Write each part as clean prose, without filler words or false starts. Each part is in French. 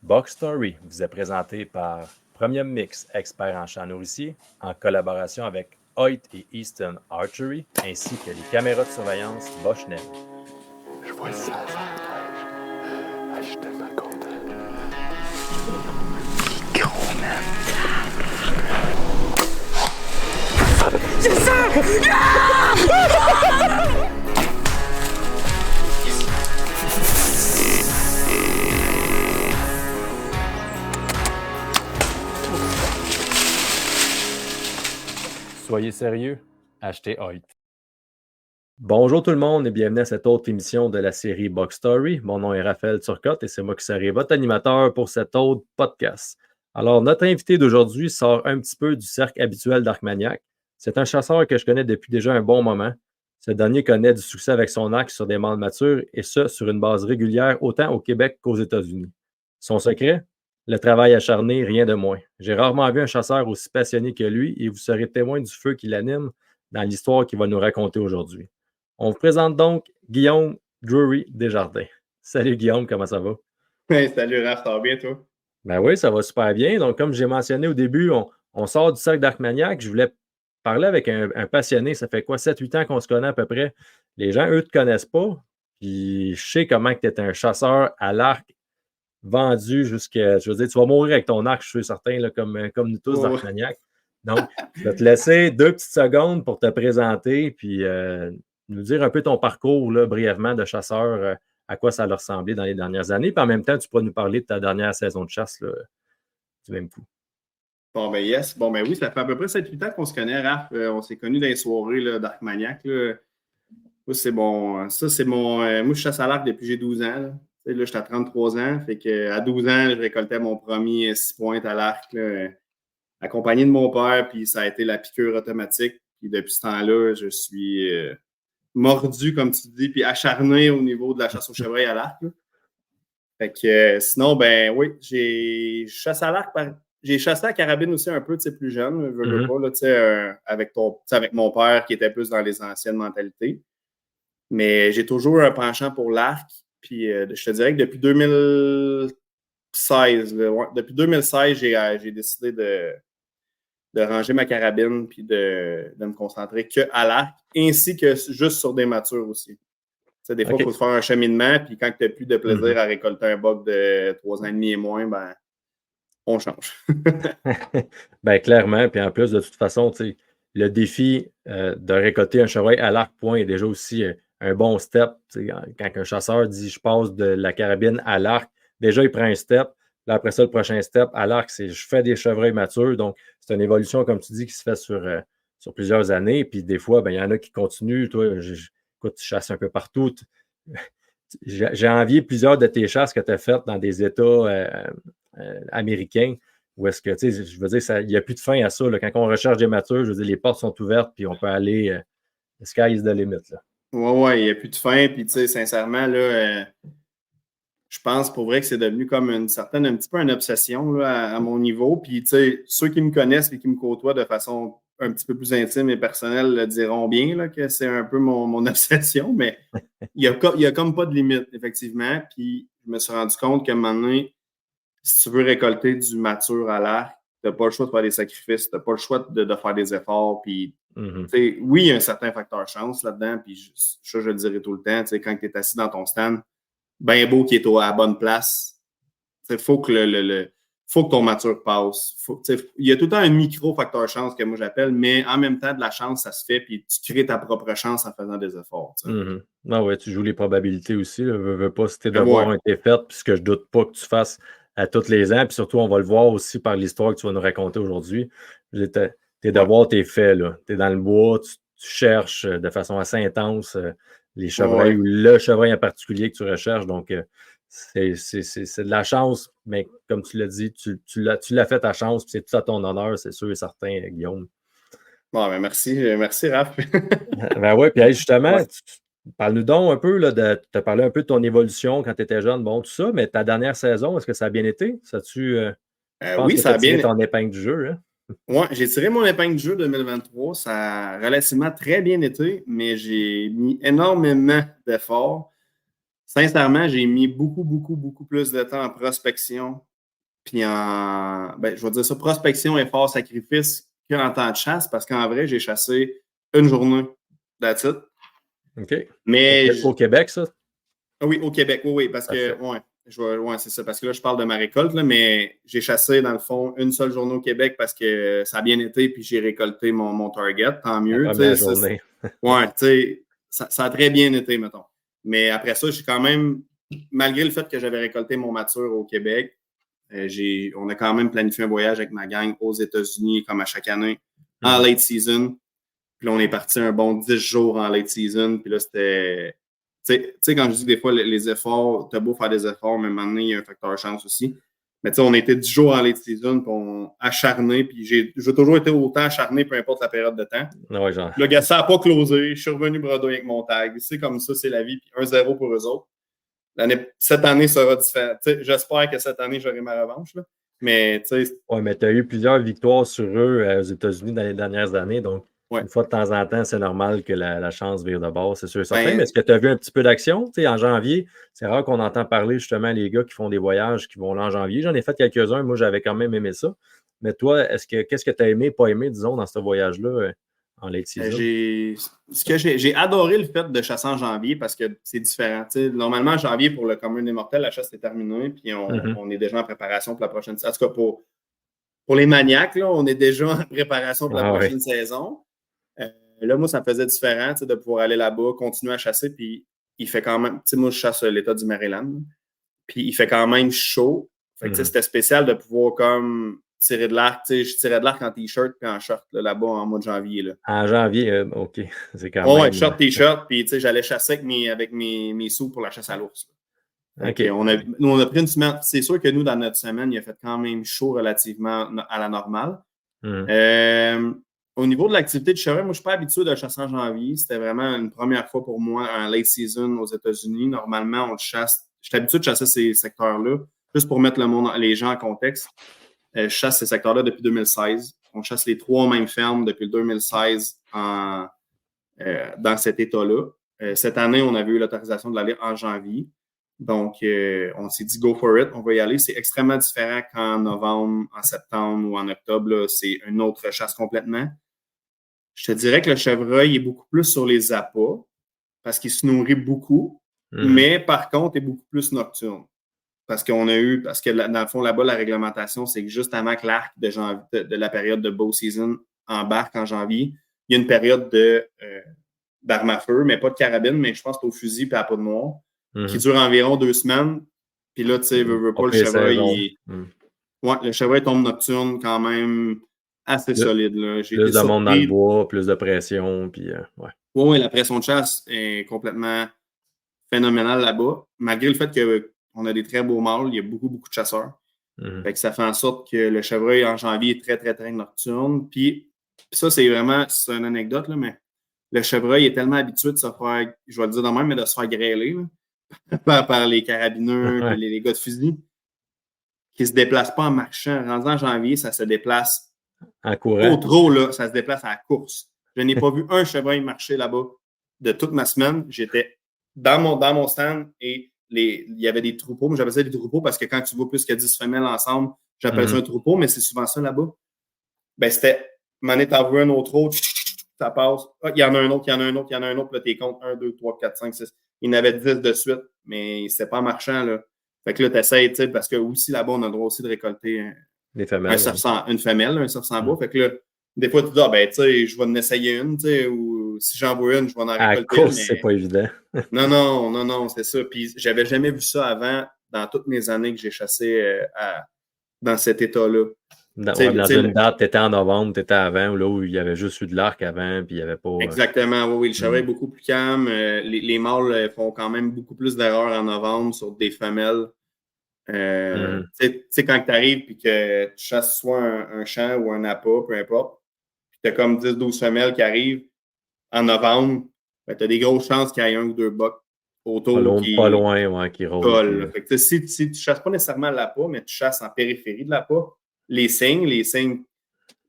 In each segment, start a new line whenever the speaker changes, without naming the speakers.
Box Story vous est présenté par Premium Mix, expert en chats nourriciers, en collaboration avec Hoyt et Easton Archery, ainsi que les caméras de surveillance Bosch Neve.
Je vois ça, je suis tellement content. Gros, man.
C'est ça!
Soyez sérieux, achetez Hoyt. Bonjour tout le monde et bienvenue à cette autre émission de la série Box Story. Mon nom est Raphaël Turcotte et c'est moi qui serai votre animateur pour cet autre podcast. Alors, notre invité d'aujourd'hui sort un petit peu du cercle habituel d'Arcmaniac. C'est un chasseur que je connais depuis déjà un bon moment. Ce dernier connaît du succès avec son arc sur des mâles matures et ce, sur une base régulière autant au Québec qu'aux États-Unis. Son secret? Le travail acharné, rien de moins. J'ai rarement vu un chasseur aussi passionné que lui et vous serez témoin du feu qui l'anime dans l'histoire qu'il va nous raconter aujourd'hui. On vous présente donc Guillaume Drury Desjardins. Salut Guillaume, comment ça va?
Hey, salut Raph, ça va bien toi?
Ben oui, ça va super bien. Donc, comme j'ai mentionné au début, on sort du cercle d'Arcmaniac. Je voulais parler avec un passionné. Ça fait quoi, 7-8 ans qu'on se connaît à peu près. Les gens, eux, ne te connaissent pas. Puis je sais comment tu es un chasseur à l'arc vendu jusqu'à. Je veux dire, tu vas mourir avec ton arc, je suis certain, là, comme nous tous d'Arcmaniac. Donc, je vais te laisser 2 petites secondes pour te présenter, puis nous dire un peu ton parcours là, brièvement de chasseur, à quoi ça a ressemblé dans les dernières années. Puis en même temps, tu pourras nous parler de ta dernière saison de chasse là, du même coup.
Bon, ben yes. Bon, ben oui, ça fait à peu près 7-8 ans qu'on se connaît, Raph. On s'est connus dans les soirées d'Arcmaniac. Moi, c'est bon. Ça, c'est mon. Moi, je chasse à l'arc depuis que j'ai 12 ans. Là, j'étais à 33 ans. Fait qu'à 12 ans, je récoltais mon premier 6 pointes à l'arc, accompagné de mon père. Puis ça a été la piqûre automatique. Puis depuis ce temps-là, je suis mordu, comme tu dis, puis acharné au niveau de la chasse au chevreuil à l'arc. Fait que sinon, ben oui, j'ai chassé à l'arc. J'ai chassé à la carabine aussi un peu, plus jeune, je veux pas, là, avec mon père qui était plus dans les anciennes mentalités. Mais j'ai toujours un penchant pour l'arc. Puis je te dirais que depuis 2016, depuis 2016, j'ai décidé de ranger ma carabine puis de me concentrer que à l'arc, ainsi que juste sur des matures aussi. Des fois, il faut se faire un cheminement, puis quand tu n'as plus de plaisir à récolter un buck de 3 ans et demi et moins, ben on change.
Ben clairement, puis en plus, de toute façon, le défi de récolter un chevreuil à l'arc point est déjà aussi un bon step. Quand un chasseur dit « je passe de la carabine à l'arc », déjà, il prend un step. Là, après ça, le prochain step à l'arc, c'est « je fais des chevreuils matures ». Donc, c'est une évolution, comme tu dis, qui se fait sur plusieurs années. Puis des fois, ben, il y en a qui continuent. Toi, écoute, tu chasses un peu partout. J'ai envié plusieurs de tes chasses que tu as faites dans des États américains où est-ce que, tu sais, je veux dire, il n'y a plus de fin à ça. Là. Quand on recherche des matures, je veux dire, les portes sont ouvertes puis on peut aller. The sky is the limit.
Oui, il n'y a plus de fin. Puis, tu sais, sincèrement, là, je pense pour vrai que c'est devenu comme un petit peu une obsession là, à mon niveau. Puis, tu sais, ceux qui me connaissent et qui me côtoient de façon un petit peu plus intime et personnelle le diront bien là, que c'est un peu mon obsession, mais il y a comme pas de limite, effectivement. Puis, je me suis rendu compte qu'à un moment donné, si tu veux récolter du mature à l'arc, tu n'as pas le choix de faire des sacrifices, tu n'as pas le choix de faire des efforts. Puis, oui, il y a un certain facteur chance là-dedans, puis je le dirai tout le temps, quand tu es assis dans ton stand, bien beau qui est à la bonne place, il faut que faut que ton mature passe. Il y a tout le temps un micro-facteur chance que moi j'appelle, mais en même temps, de la chance, ça se fait, puis tu crées ta propre chance en faisant des efforts.
Non, ouais, tu joues les probabilités aussi. Veux pas si tes devoirs ont été faits, puisque je doute pas que tu fasses à tous les ans. Puis surtout, on va le voir aussi par l'histoire que tu vas nous raconter aujourd'hui. Tes devoirs, t'es fait. Tu es dans le bois, tu cherches de façon assez intense les chevreuils ou le chevreuil en particulier que tu recherches. Donc, c'est de la chance, mais comme tu l'as dit, tu l'as fait ta chance, puis c'est tout à ton honneur, c'est sûr et certain, Guillaume.
Bon, ben merci Raph.
Ben oui, puis justement, parle-nous donc un peu, tu as parlé un peu de ton évolution quand tu étais jeune, bon, tout ça, mais ta dernière saison, est-ce que ça a bien été?
Oui, ça a bien
été. ton épingle du jeu, hein?
Oui, j'ai tiré mon épingle du jeu 2023. Ça a relativement très bien été, mais j'ai mis énormément d'efforts. Sincèrement, j'ai mis beaucoup plus de temps en prospection puis je vais dire ça, prospection, effort, sacrifice qu'en temps de chasse, parce qu'en vrai, j'ai chassé une journée. That's it.
OK.
Mais
Au Québec, ça?
oui, au Québec, oui, parce que, c'est ça, parce que là, je parle de ma récolte, là, mais j'ai chassé, dans le fond, une seule journée au Québec parce que ça a bien été, puis j'ai récolté mon target, tant mieux.
La première journée.
Ouais, tu sais, ça a très bien été, mettons. Mais après ça, j'ai quand même, malgré le fait que j'avais récolté mon mature au Québec, on a quand même planifié un voyage avec ma gang aux États-Unis, comme à chaque année, en late season. Puis là, on est parti un bon 10 jours en late season. Puis là, c'était... Tu sais, quand je dis des fois les efforts, t'as beau faire des efforts, mais maintenant, il y a un facteur chance aussi. Mais tu sais, on était 10 jours en late season, puis on acharné, puis j'ai toujours été autant acharné, peu importe la période de temps.
Ouais, genre.
Le gars, ça n'a pas closé. Je suis revenu bredouille avec mon tag. C'est comme ça, c'est la vie. Puis 1-0 pour eux autres. Cette année sera différent. J'espère que cette année, j'aurai ma revanche. Là. Mais tu sais.
Oui, mais tu as eu plusieurs victoires sur eux aux États-Unis dans les dernières années. Donc, une fois de temps en temps, c'est normal que la chance vire de bord, c'est sûr et certain. Mais est-ce que tu as vu un petit peu d'action? En janvier, c'est rare qu'on entend parler justement les gars qui font des voyages qui vont là en janvier. J'en ai fait quelques-uns. Moi, j'avais quand même aimé ça. Mais toi, qu'est-ce que tu as aimé, pas aimé, disons, dans ce voyage-là en late season?
J'ai adoré le fait de chasser en janvier parce que c'est différent. T'sais, normalement, en janvier, pour le commun des mortels, la chasse est terminée, puis on est déjà en préparation pour la prochaine saison. En tout cas, pour les maniaques, là, on est déjà en préparation pour la prochaine saison. Là, moi, ça me faisait différent de pouvoir aller là-bas, continuer à chasser, puis il fait quand même... Moi, je chasse l'État du Maryland, puis il fait quand même chaud. Fait que c'était spécial de pouvoir comme tirer de l'arc. Je tirais de l'arc en t-shirt puis en short là-bas en mois de janvier. Là.
En janvier, OK. C'est quand même...
Ouais, short, t-shirt, puis j'allais chasser avec mes sous pour la chasse à l'ours.
Okay.
On a pris une semaine. C'est sûr que nous, dans notre semaine, il a fait quand même chaud relativement à la normale. Au niveau de l'activité de chevreuil, moi, je ne suis pas habitué de chasser en janvier. C'était vraiment une première fois pour moi en late season aux États-Unis. Normalement, on le chasse. Je suis habitué de chasser ces secteurs-là, juste pour mettre les gens en contexte. Je chasse ces secteurs-là depuis 2016. On chasse les 3 mêmes fermes depuis le 2016 dans cet état-là. Cette année, on avait eu l'autorisation de l'aller en janvier. Donc, on s'est dit « go for it », on va y aller. C'est extrêmement différent qu'en novembre, en septembre ou en octobre. Là, c'est une autre chasse complètement. Je te dirais que le chevreuil est beaucoup plus sur les appâts parce qu'il se nourrit beaucoup, mais par contre, est beaucoup plus nocturne. Parce que dans le fond, là-bas, la réglementation, c'est que juste avant que l'arc de la période de bow season embarque en janvier, il y a une période d'arme à feu, mais pas de carabine, mais je pense que c'est au fusil et à la peau de noir, qui dure environ 2 semaines. Puis là, tu sais, le chevreuil, le chevreuil tombe nocturne quand même assez solide. Là.
Plus de monde dans le bois, plus de pression. Puis,
Oui, la pression de chasse est complètement phénoménale là-bas. Malgré le fait qu'on a des très beaux mâles, il y a beaucoup, beaucoup de chasseurs. Fait que ça fait en sorte que le chevreuil en janvier est très, très, très nocturne. Puis ça, c'est une anecdote, là, mais le chevreuil est tellement habitué de se faire, je vais le dire de même, mais de se faire grêler par les carabineux et les gars de fusil, qui ne se déplacent pas en marchant. Rendu en janvier, ça se déplace
en courant.
Trop, là, ça se déplace à la course. Je n'ai pas vu un chevreuil marcher là-bas de toute ma semaine. J'étais dans mon stand et il y avait des troupeaux. Moi, j'appelle ça des troupeaux parce que quand tu vois plus que 10 femelles ensemble, j'appelle ça un troupeau, mais c'est souvent ça là-bas. Ben, c'était, m'en est envoyé un autre, ça passe. Ah, il y en a un autre, il y en a un autre, il y en a un autre. Là, t'es compte 1, 2, 3, 4, 5, 6. Il y en avait 10 de suite, mais c'était pas en marchant, là. Fait que là, t'essayes, tu sais, parce que aussi là-bas, on a le droit aussi de récolter
des femelles,
une femelle, un cerf sans bois. Fait que là, des fois, tu dis, ben, tu sais, je vais en essayer une, tu sais, ou si j'en vois une, je vais en récolter.
À la course, c'est pas évident.
non, c'est ça. Puis j'avais jamais vu ça avant dans toutes mes années que j'ai chassé dans cet état-là.
Dans une date, tu étais en novembre, tu étais avant, là où il y avait juste eu de l'arc avant, puis il n'y avait pas...
Exactement, oui. Le chevreuil est beaucoup plus calme. Les mâles font quand même beaucoup plus d'erreurs en novembre sur des femelles. Tu sais, quand tu arrives et que tu chasses soit un champ ou un appât, peu importe, puis tu as comme 10-12 femelles qui arrivent en novembre, ben, tu as des grosses chances qu'il y ait 1 ou 2 bucks autour
pas loin, qui roulent.
Fait que, si tu ne chasses pas nécessairement l'appât, mais tu chasses en périphérie de l'appât, les signes,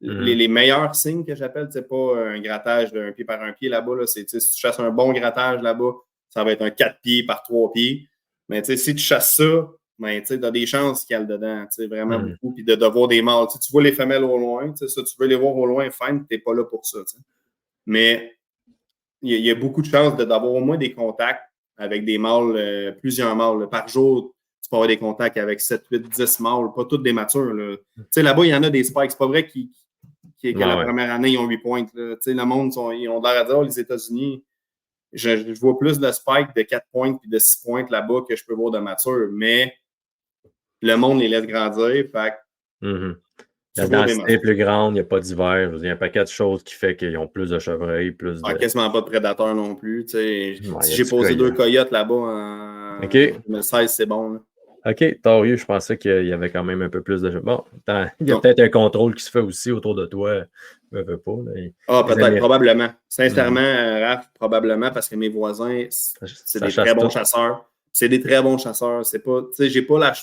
les meilleurs signes que j'appelle, c'est pas un grattage d'un pied par un pied là-bas, là, c'est si tu chasses un bon grattage là-bas, ça va être un 4 pieds par 3 pieds. Mais si tu chasses ça, mais tu as des chances qu'il y a le dedans, vraiment beaucoup, puis de voir des mâles. Tu vois les femelles au loin, ça, tu veux les voir au loin, fine, tu n'es pas là pour ça. T'sais. Mais il y a beaucoup de chances d'avoir au moins des contacts avec des mâles, plusieurs mâles. Là. Par jour, tu peux avoir des contacts avec 7, 8, 10 mâles, pas toutes des matures. Là. Là-bas, il y en a des spikes. C'est pas vrai que la première année, ils ont 8 points. Le monde, ils ont l'air à dire, les États-Unis, je vois plus de spikes de 4 points et de 6 points là-bas que je peux voir de mature. Mais le monde les laisse grandir. Fait
la densité est plus grande, il n'y a pas d'hiver. Il y a un paquet de choses qui fait qu'ils ont plus de chevreuils, plus de...
quasiment pas de prédateurs non plus. Si j'ai posé 2 coyotes là-bas en 2016, c'est bon. Là.
OK, Torieux, je pensais qu'il y avait quand même un peu plus de... Bon, il y a peut-être un contrôle qui se fait aussi autour de toi. Je ne veux pas. Là.
Peut-être, probablement. Sincèrement, Raph, probablement, parce que mes voisins, c'est des très bons chasseurs. C'est des très bons chasseurs. C'est pas... j'ai pas la...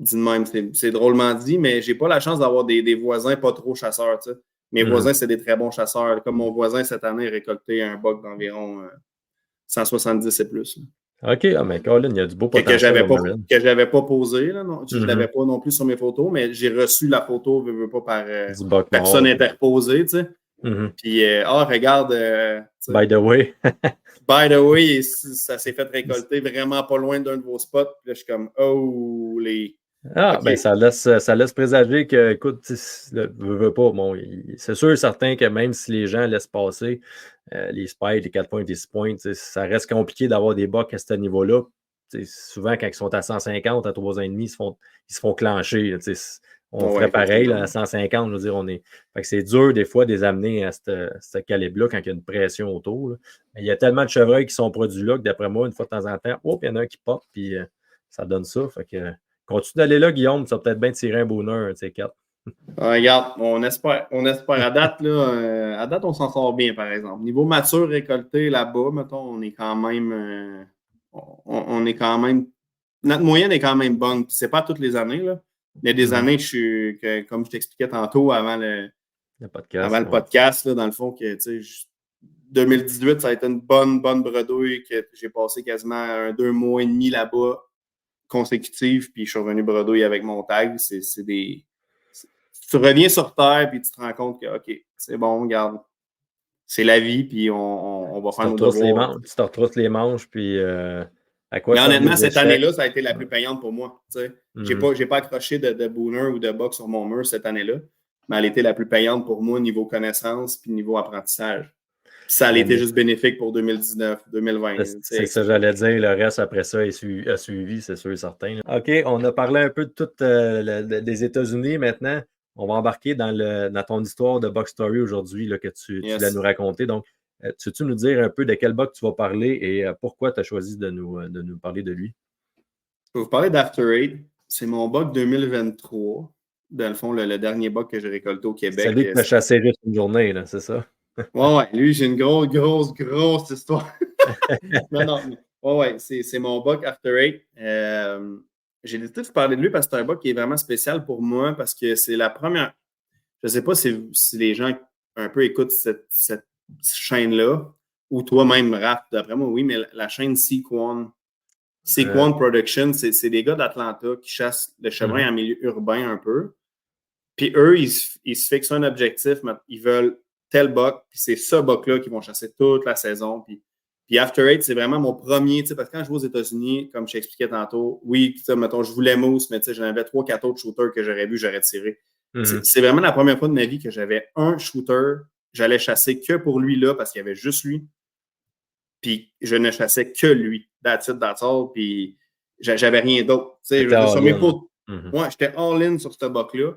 dis de même, c'est drôlement dit, mais j'ai pas la chance d'avoir des voisins pas trop chasseurs. T'sais. Mes voisins, c'est des très bons chasseurs. Comme mon voisin, cette année, a récolté un buck d'environ 170 et plus. Là.
OK, mais Colin, il y a du beau potentiel.
Que j'avais pas posé. Là, non. Je ne l'avais pas non plus sur mes photos, mais j'ai reçu la photo, pas par personne interposée. Puis, regarde.
By the way.
By the way, ça s'est fait récolter vraiment pas loin d'un de vos spots. Puis là, je suis comme, oh, les.
Ah, okay. Ben ça laisse présager que, écoute, veux pas. Bon, c'est sûr et certain que même si les gens laissent passer les spikes, les 4 points, les 6 points, ça reste compliqué d'avoir des bucks à ce niveau-là. Souvent, quand ils sont à 150, à 3 ans et demi, ils se font clencher. On ferait pareil là, à 150, je veux dire, Fait que c'est dur des fois de les amener à ce calibre-là quand il y a une pression autour. Là. Mais il y a tellement de chevreuils qui sont produits là que d'après moi, une fois de temps en temps, il y en a un qui pop, puis ça donne ça. Fait que continue d'aller là, Guillaume, ça va peut-être bien tirer un bonheur, tu sais, 4.
Regarde, on espère. À date, là, on s'en sort bien, par exemple. Niveau mature récolté là-bas, mettons, on est quand même. On est quand même. Notre moyenne est quand même bonne. C'est pas toutes les années, là. Il y a des années, comme je t'expliquais tantôt avant le podcast, là, dans le fond, que 2018, ça a été une bonne bredouille que j'ai passé quasiment 2 mois et demi là-bas consécutifs, puis je suis revenu bredouille avec mon tag. Tu reviens sur Terre, puis tu te rends compte que, OK, c'est bon, regarde, c'est la vie, puis on va faire nos devoirs.
Tu te retrousses les manches, puis...
Mais honnêtement, cette année-là, ça a été la plus payante pour moi. J'ai pas accroché de booner ou de buck sur mon mur cette année-là, mais elle était la plus payante pour moi niveau connaissance puis niveau apprentissage. Ça a été juste bénéfique pour 2019, 2020.
C'est ça, j'allais dire. Le reste, après ça, a suivi, c'est sûr et certain. OK, on a parlé un peu de tout des États-Unis maintenant. On va embarquer dans ton histoire de Buck Story aujourd'hui que tu vas nous raconter. Donc, veux-tu nous dire un peu de quel buck tu vas parler et pourquoi tu as choisi de nous parler de lui?
Je vais vous parler d'After Eight. C'est mon buck 2023. Dans le fond, le dernier buck que j'ai récolté au Québec.
C'est lui que tu as chassé juste une journée, là, c'est ça?
Ouais. Lui, j'ai une grosse histoire. Non. Ouais, c'est mon buck After Eight. J'ai décidé de vous parler de lui parce que c'est un buck qui est vraiment spécial pour moi parce que c'est la première. Je ne sais pas si les gens un peu écoutent cette chaîne-là, ou toi-même, Raph, d'après moi, oui, mais la chaîne Sequan Production, c'est des gars d'Atlanta qui chassent le chevreuil en milieu urbain un peu. Puis eux, ils se fixent un objectif, ils veulent tel buck, puis c'est ce buck-là qu'ils vont chasser toute la saison. Puis After Eight, c'est vraiment mon premier, parce que quand je vais aux États-Unis, comme je t'expliquais tantôt, oui, mettons, je voulais mousse, mais j'en avais 3-4 autres shooters que j'aurais vu, j'aurais tiré. C'est vraiment la première fois de ma vie que j'avais un shooter. J'allais chasser que pour lui là parce qu'il y avait juste lui. Puis je ne chassais que lui. That's all. Puis j'avais rien d'autre. Moi, j'étais all-in sur ce buck-là.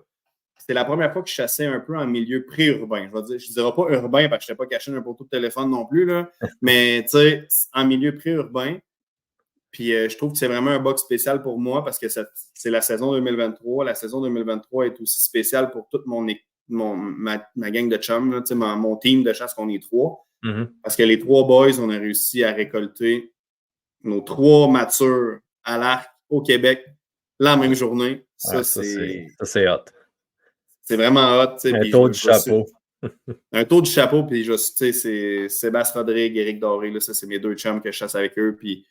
C'était la première fois que je chassais un peu en milieu pré-urbain. Je ne dirais pas urbain parce que je n'étais pas caché d'un poteau de téléphone non plus. Là. Mais en milieu pré-urbain. Puis je trouve que c'est vraiment un buck spécial pour moi parce que c'est la saison 2023. La saison 2023 est aussi spéciale pour toute ma gang de chums, là, mon team de chasse qu'on est 3. Parce que les 3 boys, on a réussi à récolter nos 3 matures à l'arc au Québec la même journée. Ça,
c'est hot.
C'est vraiment hot.
Un tour du chapeau.
Un tour du chapeau, puis c'est Sébastien Rodrigue, Éric Doré, là, ça, c'est mes 2 chums que je chasse avec eux. Puis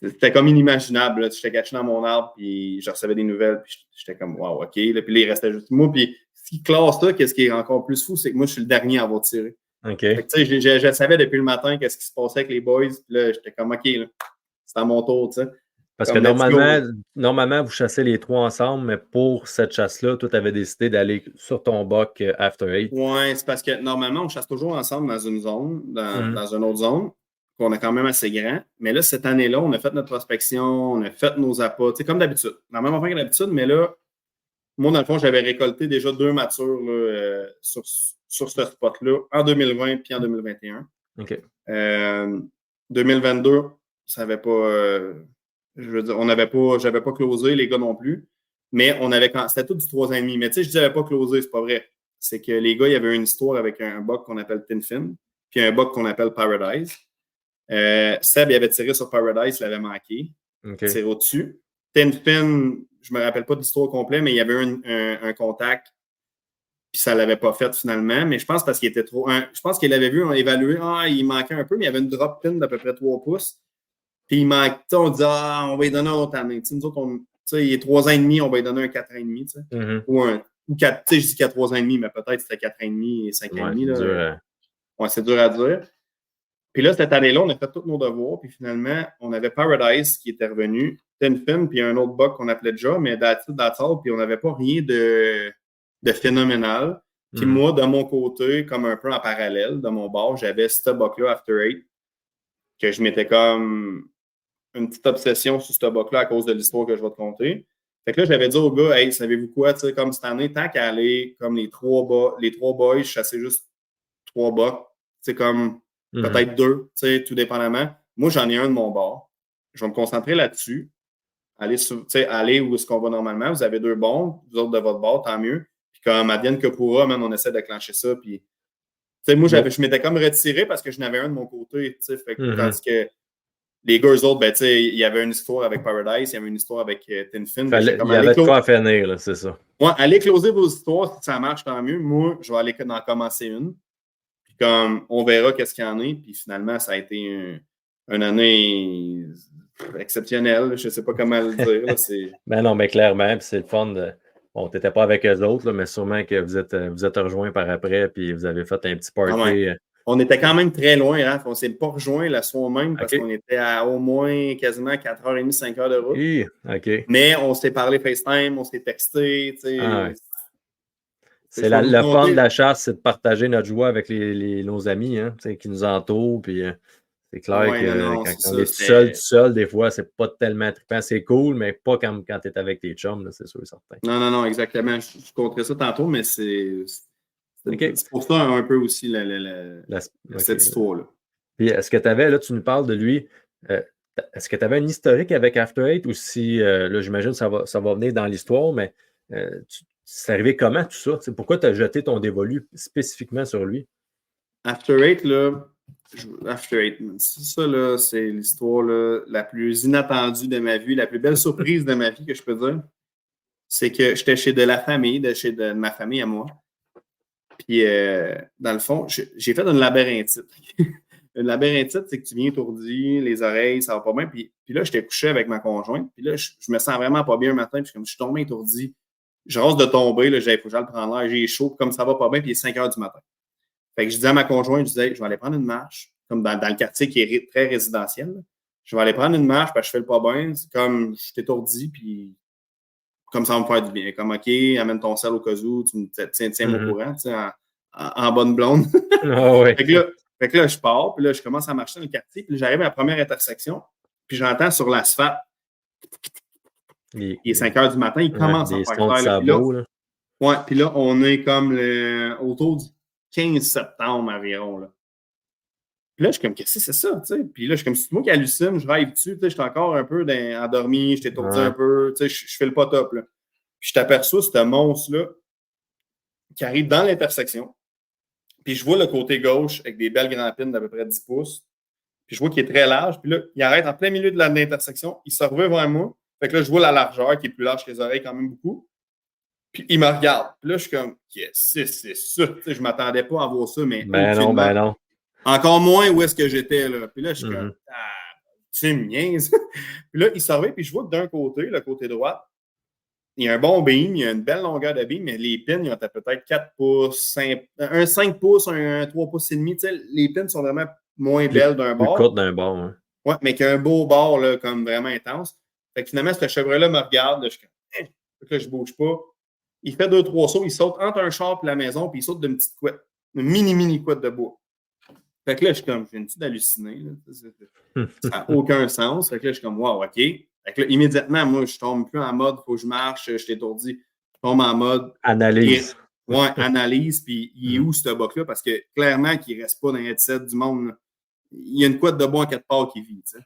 C'était comme inimaginable. Là. J'étais caché dans mon arbre, puis je recevais des nouvelles, puis j'étais comme, wow, OK. Là, puis là, il restait juste moi. Puis ce qui classe là, qu'est-ce qui est encore plus fou, c'est que moi, je suis le dernier à avoir tiré.
OK.
Fait que, je savais depuis le matin qu'est-ce qui se passait avec les boys, puis là, j'étais comme, OK, là, c'est à mon tour, tu sais.
Parce
comme,
que normalement, vous chassez les trois ensemble, mais pour cette chasse-là, toi, tu avais décidé d'aller sur ton buck After Eight.
Ouais, c'est parce que normalement, on chasse toujours ensemble dans une zone, dans une autre zone, qu'on a quand même assez grand. Mais là, cette année-là, on a fait notre prospection, on a fait nos appâts, tu sais, comme d'habitude. La même affaire que d'habitude, mais là, moi, dans le fond, j'avais récolté déjà 2 matures là, sur ce spot-là en 2020 puis en 2021.
OK.
2022, ça n'avait pas... je veux dire, j'avais pas closé, les gars non plus. Mais c'était tout du 3,5. Mais tu sais, je dis j'avais pas closé, c'est pas vrai. C'est que les gars, il y avait une histoire avec un buck qu'on appelle Tin Fin, puis un buck qu'on appelle Paradise. Seb, il avait tiré sur Paradise, il l'avait manqué.
Okay.
Tiré au-dessus. Tin Fin, je me rappelle pas de l'histoire complète, mais il y avait eu un contact, puis ça l'avait pas fait finalement. Mais je pense parce qu'il était trop... je pense qu'il avait vu, on évalué, il manquait un peu, mais il y avait une drop pin d'à peu près 3 pouces. Puis il manque, on dit, on va lui donner un autre année. Nous autres, il est 3 ans et demi, on va lui donner un 4 ans et demi. Ou 4, je dis qu'il y a 3 ans et demi, mais peut-être c'était 4 ans et demi et 5 ans et demi. C'est dur à dire. Puis là, cette année-là, on a fait tous nos devoirs. Puis finalement, on avait Paradise qui était revenu, Tin Fin, puis un autre buck qu'on appelait déjà, mais that's all. Puis on n'avait pas rien de phénoménal. Puis moi, de mon côté, comme un peu en parallèle, de mon bord, j'avais ce buck-là, After Eight, que je m'étais comme une petite obsession sur ce buck-là à cause de l'histoire que je vais te conter. Fait que là, j'avais dit aux gars, hey, savez-vous quoi, tu sais, comme cette année, tant qu'à aller comme les trois boys, je chassais juste 3 bucks, tu sais, comme peut-être 2, tu sais, tout dépendamment. Moi, j'en ai un de mon bord. Je vais me concentrer là-dessus. Aller où est-ce qu'on va normalement. Vous avez 2 bons, vous autres de votre bord, tant mieux. Puis comme advienne que pourra, même on essaie de clencher ça. Puis, tu sais, moi, je m'étais comme retiré parce que je n'avais un de mon côté, tu sais. Fait que tandis que les gars, eux autres, ben, tu sais, il y avait une histoire avec Paradise, il y avait une histoire avec Tin Fin.
Il y avait de quoi à finir, là, c'est ça.
Ouais, allez closer vos histoires, si ça marche, tant mieux. Moi, je vais aller en commencer une. Puis comme, on verra qu'est-ce qu'il y en a. Puis finalement, ça a été une année exceptionnelle. Je ne sais pas comment le dire. Là,
ben non, mais clairement, puis c'est le fun de... Bon, tu n'étais pas avec eux autres, là, mais sûrement que vous êtes rejoints par après, puis vous avez fait un petit party.
On était quand même très loin, hein? On ne s'est pas rejoints la soirée même parce qu'on était à au moins quasiment 4h30, 5h de route.
Oui, OK.
Mais on s'est parlé FaceTime, on s'est texté.
C'est le fun de la chasse, c'est de partager notre joie avec nos amis hein, qui nous entourent. Puis, c'est clair que quand on est tout seul, des fois, c'est pas tellement trippant. C'est cool, mais pas comme quand tu es avec tes chums, là, c'est sûr et certain.
Non, exactement. Je compterai ça tantôt, mais c'est pour ça un peu aussi cette histoire-là.
Puis est-ce que tu avais, là, tu nous parles de lui, est-ce que tu avais un historique avec After Eight ou si, là, j'imagine que ça va venir dans l'histoire, mais c'est arrivé comment tout ça? C'est pourquoi tu as jeté ton dévolu spécifiquement sur lui?
After Eight, ça, là, c'est l'histoire là, la plus inattendue de ma vie, la plus belle surprise de ma vie que je peux dire. C'est que j'étais chez de la famille, de ma famille à moi. Puis, dans le fond, j'ai fait une labyrinthite. Une labyrinthite, c'est que tu viens étourdi, les oreilles, ça va pas bien. Puis là, j'étais couché avec ma conjointe. Puis là, je me sens vraiment pas bien un matin. Puis comme je suis tombé étourdi, je rase de tomber. Là, faut que j'aille prendre l'air. J'ai chaud. Puis comme ça va pas bien, puis il est 5 heures du matin. Fait que je disais à ma conjointe, je disais, je vais aller prendre une marche. Comme dans le quartier qui est très résidentiel. Là. Je vais aller prendre une marche parce que je fais le pas bien. C'est comme je suis étourdi, puis comme ça va me faire du bien. Comme, OK, amène ton sel au cas où, tu me tiens au courant, tu sais, en bonne blonde.
Oh, oui.
Fait que là, je pars, puis là, je commence à marcher dans le quartier, puis j'arrive à la première intersection, puis j'entends sur l'asphalte, il est 5 heures du matin, il commence à faire clair. Puis là, on est comme autour du 15 septembre environ. Là. Puis là, je suis comme, qu'est-ce que c'est ça? T'sais? Puis là, je suis comme, c'est moi qui hallucine, je rêve dessus, je suis encore un peu endormi, je t'étourdi un peu, je fais le pas top. Là. Puis je t'aperçois ce monstre-là qui arrive dans l'intersection. Puis je vois le côté gauche avec des belles grampines d'à peu près 10 pouces. Puis je vois qu'il est très large. Puis là, il arrête en plein milieu de l'intersection. Il se revient vers moi. Fait que là, je vois la largeur qui est plus large que les oreilles quand même beaucoup. Puis il me regarde. Puis là, je suis comme, c'est ça. Je ne m'attendais pas à voir ça, mais
ben non.
Encore moins où est-ce que j'étais. Là. Puis là, je suis comme, sais, il me niaise. Puis là, il surveille, puis je vois que d'un côté, le côté droit, il y a un bon beam, il y a une belle longueur de beam, mais les pins, ils ont peut-être 4 pouces, un 5 pouces, un 3 pouces et demi. Tu sais, les pins sont vraiment moins belles d'un
Plus
bord.
courte d'un bord, hein.
Ouais, mais qui a un beau bord, là, comme vraiment intense. Fait que finalement, ce chevreuil-là me regarde, là, je suis comme, fait que là, je bouge pas. Il fait 2-3 sauts, il saute entre un char et la maison, puis il saute d'une petite couette, une mini couette de bois. Fait que là, je suis comme, j'ai une petite d'halluciner, là. Ça n'a aucun sens. Fait que là, je suis comme, wow, OK. Fait que là, immédiatement, moi, je tombe plus en mode, faut que je marche, je suis étourdi. Je tombe en mode
Analyse.
Ouais, analyse, puis il est où ce bug-là? Parce que clairement qu'il ne reste pas dans les headset du monde. Là. Il y a une couette de bois en quelque part qui vit, tu sais.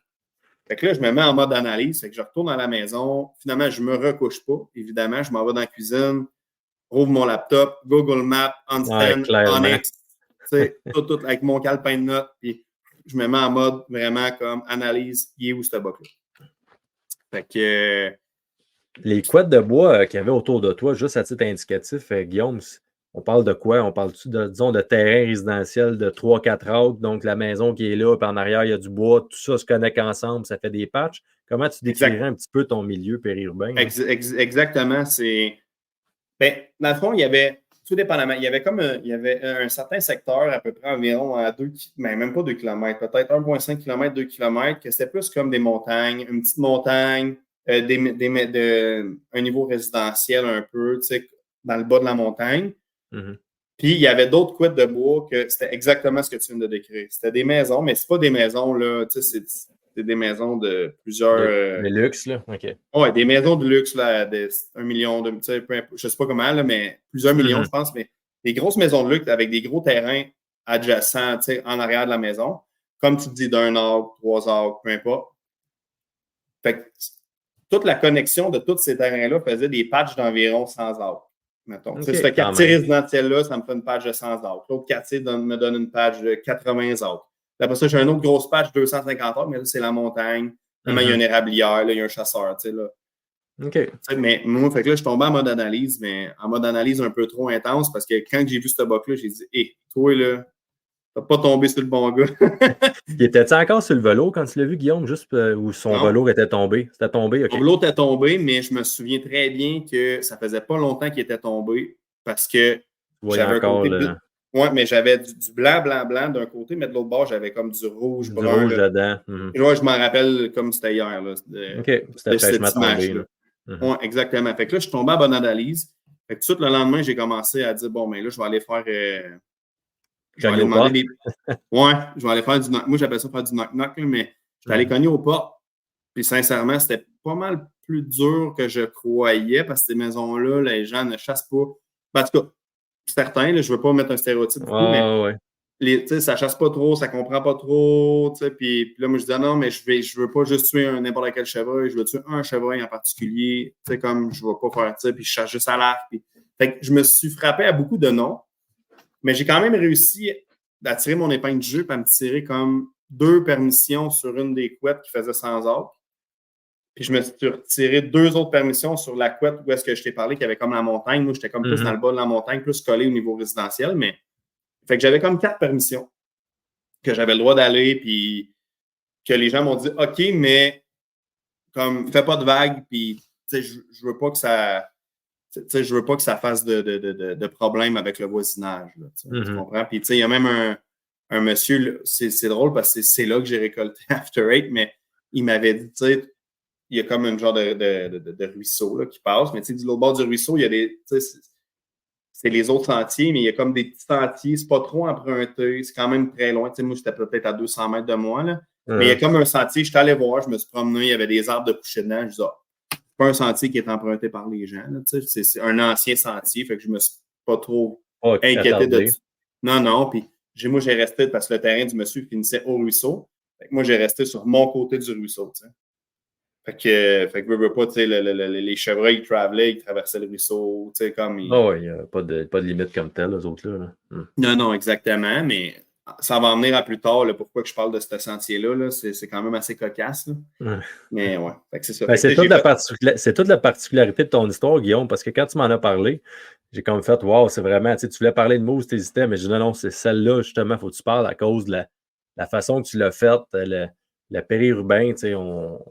Fait que là, je me mets en mode analyse, fait que je retourne à la maison. Finalement, je ne me recouche pas, évidemment. Je m'en vais dans la cuisine, rouvre mon laptop, Google Maps, Unstand, Onyx, tu sais, tout avec mon calepin de notes, puis je me mets en mode vraiment comme analyse, il est où ce bug-là? Fait que...
Les couettes de bois qu'il y avait autour de toi, juste à titre indicatif, Guillaume, on parle de quoi? On parle-tu de, disons, de terrain résidentiel de 3-4 acres, donc la maison qui est là, puis en arrière, il y a du bois, tout ça se connecte ensemble, ça fait des patchs. Comment tu décrirais un petit peu ton milieu périurbain?
Exactement, c'est... Ben, dans le fond, il y avait, tout dépendamment, il y avait un certain secteur, à peu près environ à 2 km, même pas 2 km, peut-être 1,5 km, 2 km, que c'était plus comme des montagnes, une petite montagne, un niveau résidentiel un peu, tu sais, dans le bas de la montagne.
Mm-hmm.
Puis, il y avait d'autres couettes de bois que c'était exactement ce que tu viens de décrire. C'était des maisons, mais c'est pas des maisons, là, tu sais, c'est des maisons de plusieurs...
De luxe, là, OK.
Ouais, des maisons de luxe, là, de 1 million, tu sais, je sais pas comment, là, mais plusieurs millions, je pense, mais des grosses maisons de luxe avec des gros terrains adjacents, tu sais, en arrière de la maison. Comme tu dis, d'un acre, 3 acres, peu importe. Fait que toute la connexion de tous ces terrains-là faisait des patchs d'environ 100 acres. Mettons. Okay, ce quartier résidentiel-là, ça me fait une patch de 100 acres. L'autre quartier me donne une patch de 80 acres. Après ça, j'ai un autre grosse patch de 250 acres, mais là, c'est la montagne. Il y a une érablière, là, il y a un chasseur, tu sais, là.
OK.
Mais moi, fait que là, je tombais en mode analyse, mais en mode analyse un peu trop intense, parce que quand j'ai vu ce bug-là, j'ai dit, hé, toi, là, t'as pas tombé sur le bon gars.
Il était-tu encore sur le vélo quand tu l'as vu, Guillaume, juste où son vélo était tombé? C'était tombé, OK.
Son vélo était tombé, mais je me souviens très bien que ça faisait pas longtemps qu'il était tombé, parce que j'avais
encore
ouais, mais j'avais du blanc d'un côté, mais de l'autre bord, j'avais comme du rouge, brun.
Rouge dedans.
Ouais, je m'en rappelle comme c'était hier. Là,
OK, c'était fraîchement tombé.
Ouais, exactement. Fait que là, je suis tombé à bonne analyse. Fait que tout le lendemain, j'ai commencé à dire, bon, mais là, je vais aller faire... je vais aller demander ouais, je vais aller faire du knock. Moi, j'appelle ça faire du knock-knock, mais je suis allé cogner aux portes. Puis sincèrement, c'était pas mal plus dur que je croyais, parce que ces maisons-là, les gens ne chassent pas. En tout cas, certains, là, je ne veux pas mettre un stéréotype du tout, mais ça ne chasse pas trop, ça ne comprend pas trop. Puis là, moi, je dis non, mais je veux pas juste tuer n'importe quel chevreuil, je veux tuer un chevreuil en particulier. Comme je ne vais pas faire ça, puis je chasse juste à l'arc. Fait que je me suis frappé à beaucoup de noms, mais j'ai quand même réussi à tirer mon épingle du jeu et à me tirer comme 2 permissions sur une des couettes qui faisait 100 acres. Puis je me suis retiré 2 autres permissions sur la couette où est-ce que je t'ai parlé, qu'il y avait comme la montagne. Moi, j'étais comme plus dans le bas de la montagne, plus collé au niveau résidentiel. Mais fait que j'avais comme 4 permissions que j'avais le droit d'aller, puis que les gens m'ont dit OK, mais comme fais pas de vagues, puis je veux pas que ça. Je veux pas que ça fasse de problème avec le voisinage. Là, tu comprends? Puis il y a même un monsieur, c'est drôle parce que c'est là que j'ai récolté After Eight, mais il m'avait dit, tu sais, il y a comme un genre de ruisseau là, qui passe, mais du l'autre bord du ruisseau, il y a des. C'est les autres sentiers, mais il y a comme des petits sentiers, c'est pas trop emprunté, c'est quand même très loin. Moi, j'étais peut-être à 200 mètres de moi, là. Mais il y a comme un sentier, je suis allé voir, je me suis promené, il y avait des arbres de coucher dedans, je dis, c'est pas un sentier qui est emprunté par les gens, là, c'est un ancien sentier, fait que je me suis pas trop inquiété de ça. Non, puis moi, j'ai resté, parce que le terrain du monsieur finissait au ruisseau, fait que moi, j'ai resté sur mon côté du ruisseau, tu sais. Fait que veux pas, tu sais, les chevreuils, ils travelaient, ils traversaient le ruisseau, tu sais, comme...
il n'y a pas de limite comme tel, les autres-là.
Non, exactement, mais ça va en venir à plus tard, là, pourquoi que je parle de ce sentier-là, là, c'est quand même assez cocasse, là. Mais ouais, fait que c'est ça.
C'est toute la particularité de ton histoire, Guillaume, parce que quand tu m'en as parlé, j'ai comme fait, wow, c'est vraiment, tu voulais parler de Moose, tu hésitais, mais je dis non, c'est celle-là, justement, il faut que tu parles à cause de la façon que tu l'as faite, le périurbain,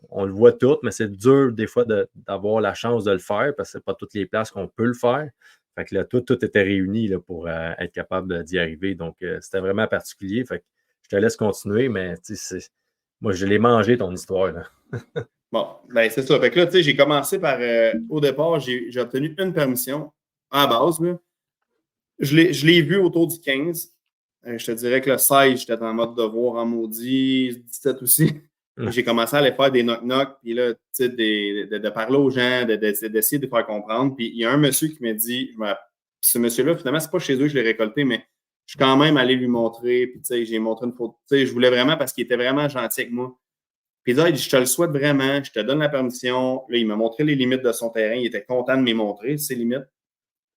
on le voit tout, mais c'est dur des fois d'avoir la chance de le faire parce que c'est pas toutes les places qu'on peut le faire. Fait que là, tout était réuni là, pour être capable d'y arriver. Donc, c'était vraiment particulier. Fait que je te laisse continuer, mais moi, je l'ai mangé ton histoire. Là.
Bon, ben c'est ça. Fait que là, tu sais, j'ai commencé par, au départ, j'ai obtenu une permission à la base. Là. Je l'ai vu autour du 15. Je te dirais que le 16, j'étais en mode devoir en maudit, 17 aussi. J'ai commencé à aller faire des knock-knock, puis là, tu sais, de parler aux gens, d'essayer de faire comprendre. Puis il y a un monsieur qui m'a dit, ce monsieur-là, finalement, c'est pas chez eux que je l'ai récolté, mais je suis quand même allé lui montrer, puis tu sais, j'ai montré une photo. Tu sais, je voulais vraiment parce qu'il était vraiment gentil avec moi. Puis là, il dit, je te le souhaite vraiment, je te donne la permission. Là, il m'a montré les limites de son terrain, il était content de me montrer ses limites.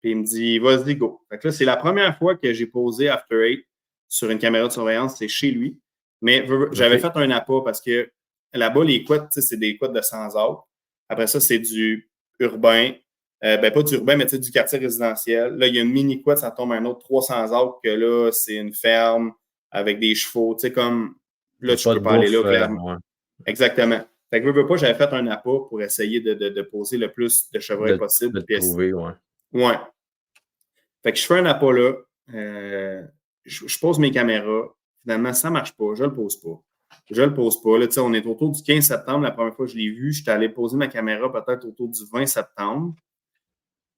Puis il me dit, vas-y, go. Fait que là, c'est la première fois que j'ai posé After Eight sur une caméra de surveillance, c'est chez lui. Mais j'avais fait un appât parce que là-bas, les quads, c'est des quads de 100 arbres. Après ça, c'est du urbain. Pas du urbain, mais du quartier résidentiel. Là, il y a une mini quad, ça tombe un autre 300 arbres que là, c'est une ferme avec des chevaux. Tu sais, comme là, tu peux pas aller là, clairement.
Ouais.
Exactement. Fait que veux pas, j'avais fait un appât pour essayer de poser le plus de chevreuils possible.
De trouver, ouais.
Ouais. Fait que je fais un appât là. Je pose mes caméras. Finalement, ça ne marche pas. Je ne le pose pas. Là, on est autour du 15 septembre. La première fois que je l'ai vu, j'étais allé poser ma caméra peut-être autour du 20 septembre.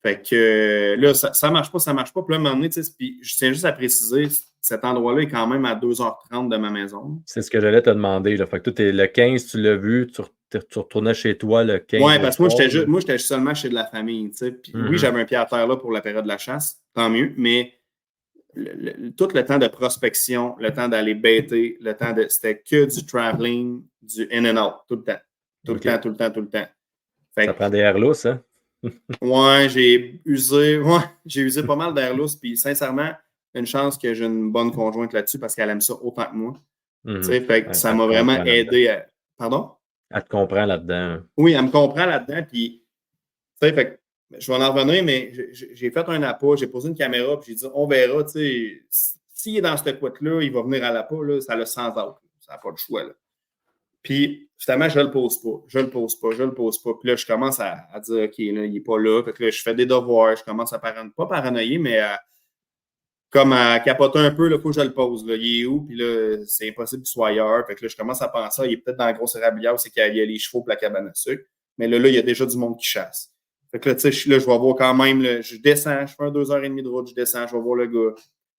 Fait que là, ça ne marche pas. Puis là, à un moment donné, puis je tiens juste à préciser, cet endroit-là est quand même à 2h30 de ma maison.
C'est ce que j'allais te demander. Là. Fait que toi, le 15, tu l'as vu, tu retournais chez toi le 15.
Oui, parce que moi, j'étais seulement chez de la famille. Puis oui, j'avais un pied à terre là pour la période de la chasse, tant mieux, mais tout le temps de prospection, le temps d'aller bêter, c'était que du traveling, du in and out, tout le temps. Tout le temps. Fait
ça prend des airs lousses, hein?
Ouais, j'ai usé pas mal d'air lousse, puis sincèrement, une chance que j'ai une bonne conjointe là-dessus parce qu'elle aime ça autant que moi. Fait que ça m'a vraiment aidé à... Pardon?
Elle te comprend là-dedans.
Oui, elle me comprend là-dedans, puis fait que je vais en revenir, mais j'ai fait un appât, j'ai posé une caméra, puis j'ai dit, on verra, tu sais, s'il est dans cette couette-là, il va venir à l'appât, là, ça l'a 100 autres. Ça n'a pas de choix, là. Puis, finalement, je le pose pas. Puis là, je commence à dire, OK, là, il n'est pas là. Fait que là, je fais des devoirs, je commence à pas paranoïer, mais comme à capoter un peu, il faut que je le pose. Là. Il est où? Puis là, c'est impossible qu'il soit ailleurs. Fait que là, je commence à penser, il est peut-être dans la grosse érablière, c'est qu'il y a les chevaux pour la cabane à sucre. Mais là, il y a déjà du monde qui chasse. Fait que là, tu sais, là, je vais voir quand même, là, je descends, je fais 2h30 de route, je descends, je vais voir le gars,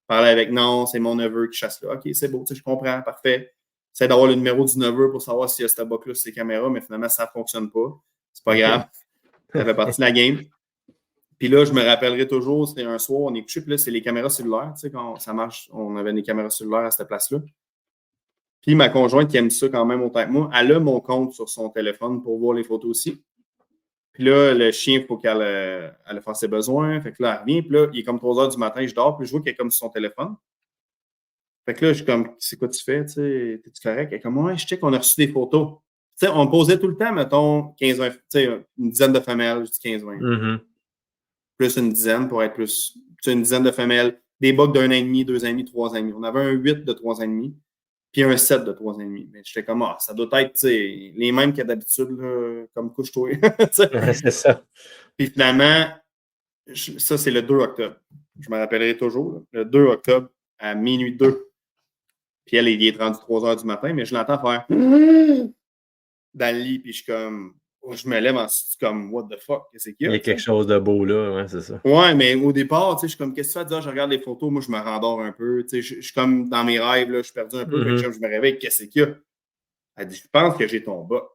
parler avec, non, c'est mon neveu qui chasse là. OK, c'est beau, tu sais, je comprends, parfait. J'essaie d'avoir le numéro du neveu pour savoir s'il y a ce boc-là sur ses caméras, mais finalement, ça ne fonctionne pas. C'est pas grave. Ça fait partie de la game. Puis là, je me rappellerai toujours, c'était un soir, on est couché, puis là, c'est les caméras cellulaires, tu sais, quand ça marche, on avait des caméras cellulaires à cette place-là. Puis ma conjointe qui aime ça quand même autant que moi, elle a mon compte sur son téléphone pour voir les photos aussi. Puis là, le chien, il faut qu'elle fasse ses besoins. Fait que là, elle revient. Puis là, il est comme 3h du matin, je dors. Puis je vois qu'elle est comme sur son téléphone. Fait que là, je suis comme, c'est quoi tu fais? T'es-tu correct? Elle est comme, ouais, je sais qu'on a reçu des photos. Tu sais, on me posait tout le temps, mettons, 15-20, tu sais, une dizaine de femelles, je dis 15-20. Plus une dizaine pour être plus, tu sais, une dizaine de femelles. Des bocs d'1 an et demi, 2 ans et demi, 3 ans et demi. On avait un 8 de 3 ans et demi. Puis un 7 de 3 ans et demi. Mais j'étais comme, ça doit être les mêmes qu'il y a d'habitude, là, comme couche-toi.
C'est ça.
Puis finalement, ça, c'est le 2 octobre. Je me rappellerai toujours. Là, le 2 octobre à minuit 2. Puis elle, il est rendu 3 heures du matin, mais je l'entends faire dans le lit. Puis je suis comme, je me lève en comme, what the fuck, qu'est-ce qu'il y a?
Il y a quelque chose de beau là, ouais, c'est ça.
Ouais, mais au départ, tu sais, je suis comme, qu'est-ce que tu fais? Je regarde les photos, moi, je me rendors un peu. Tu sais, je suis comme dans mes rêves, là, je suis perdu un peu. Je me réveille, qu'est-ce qu'il y a? Elle dit, je pense que j'ai ton bas.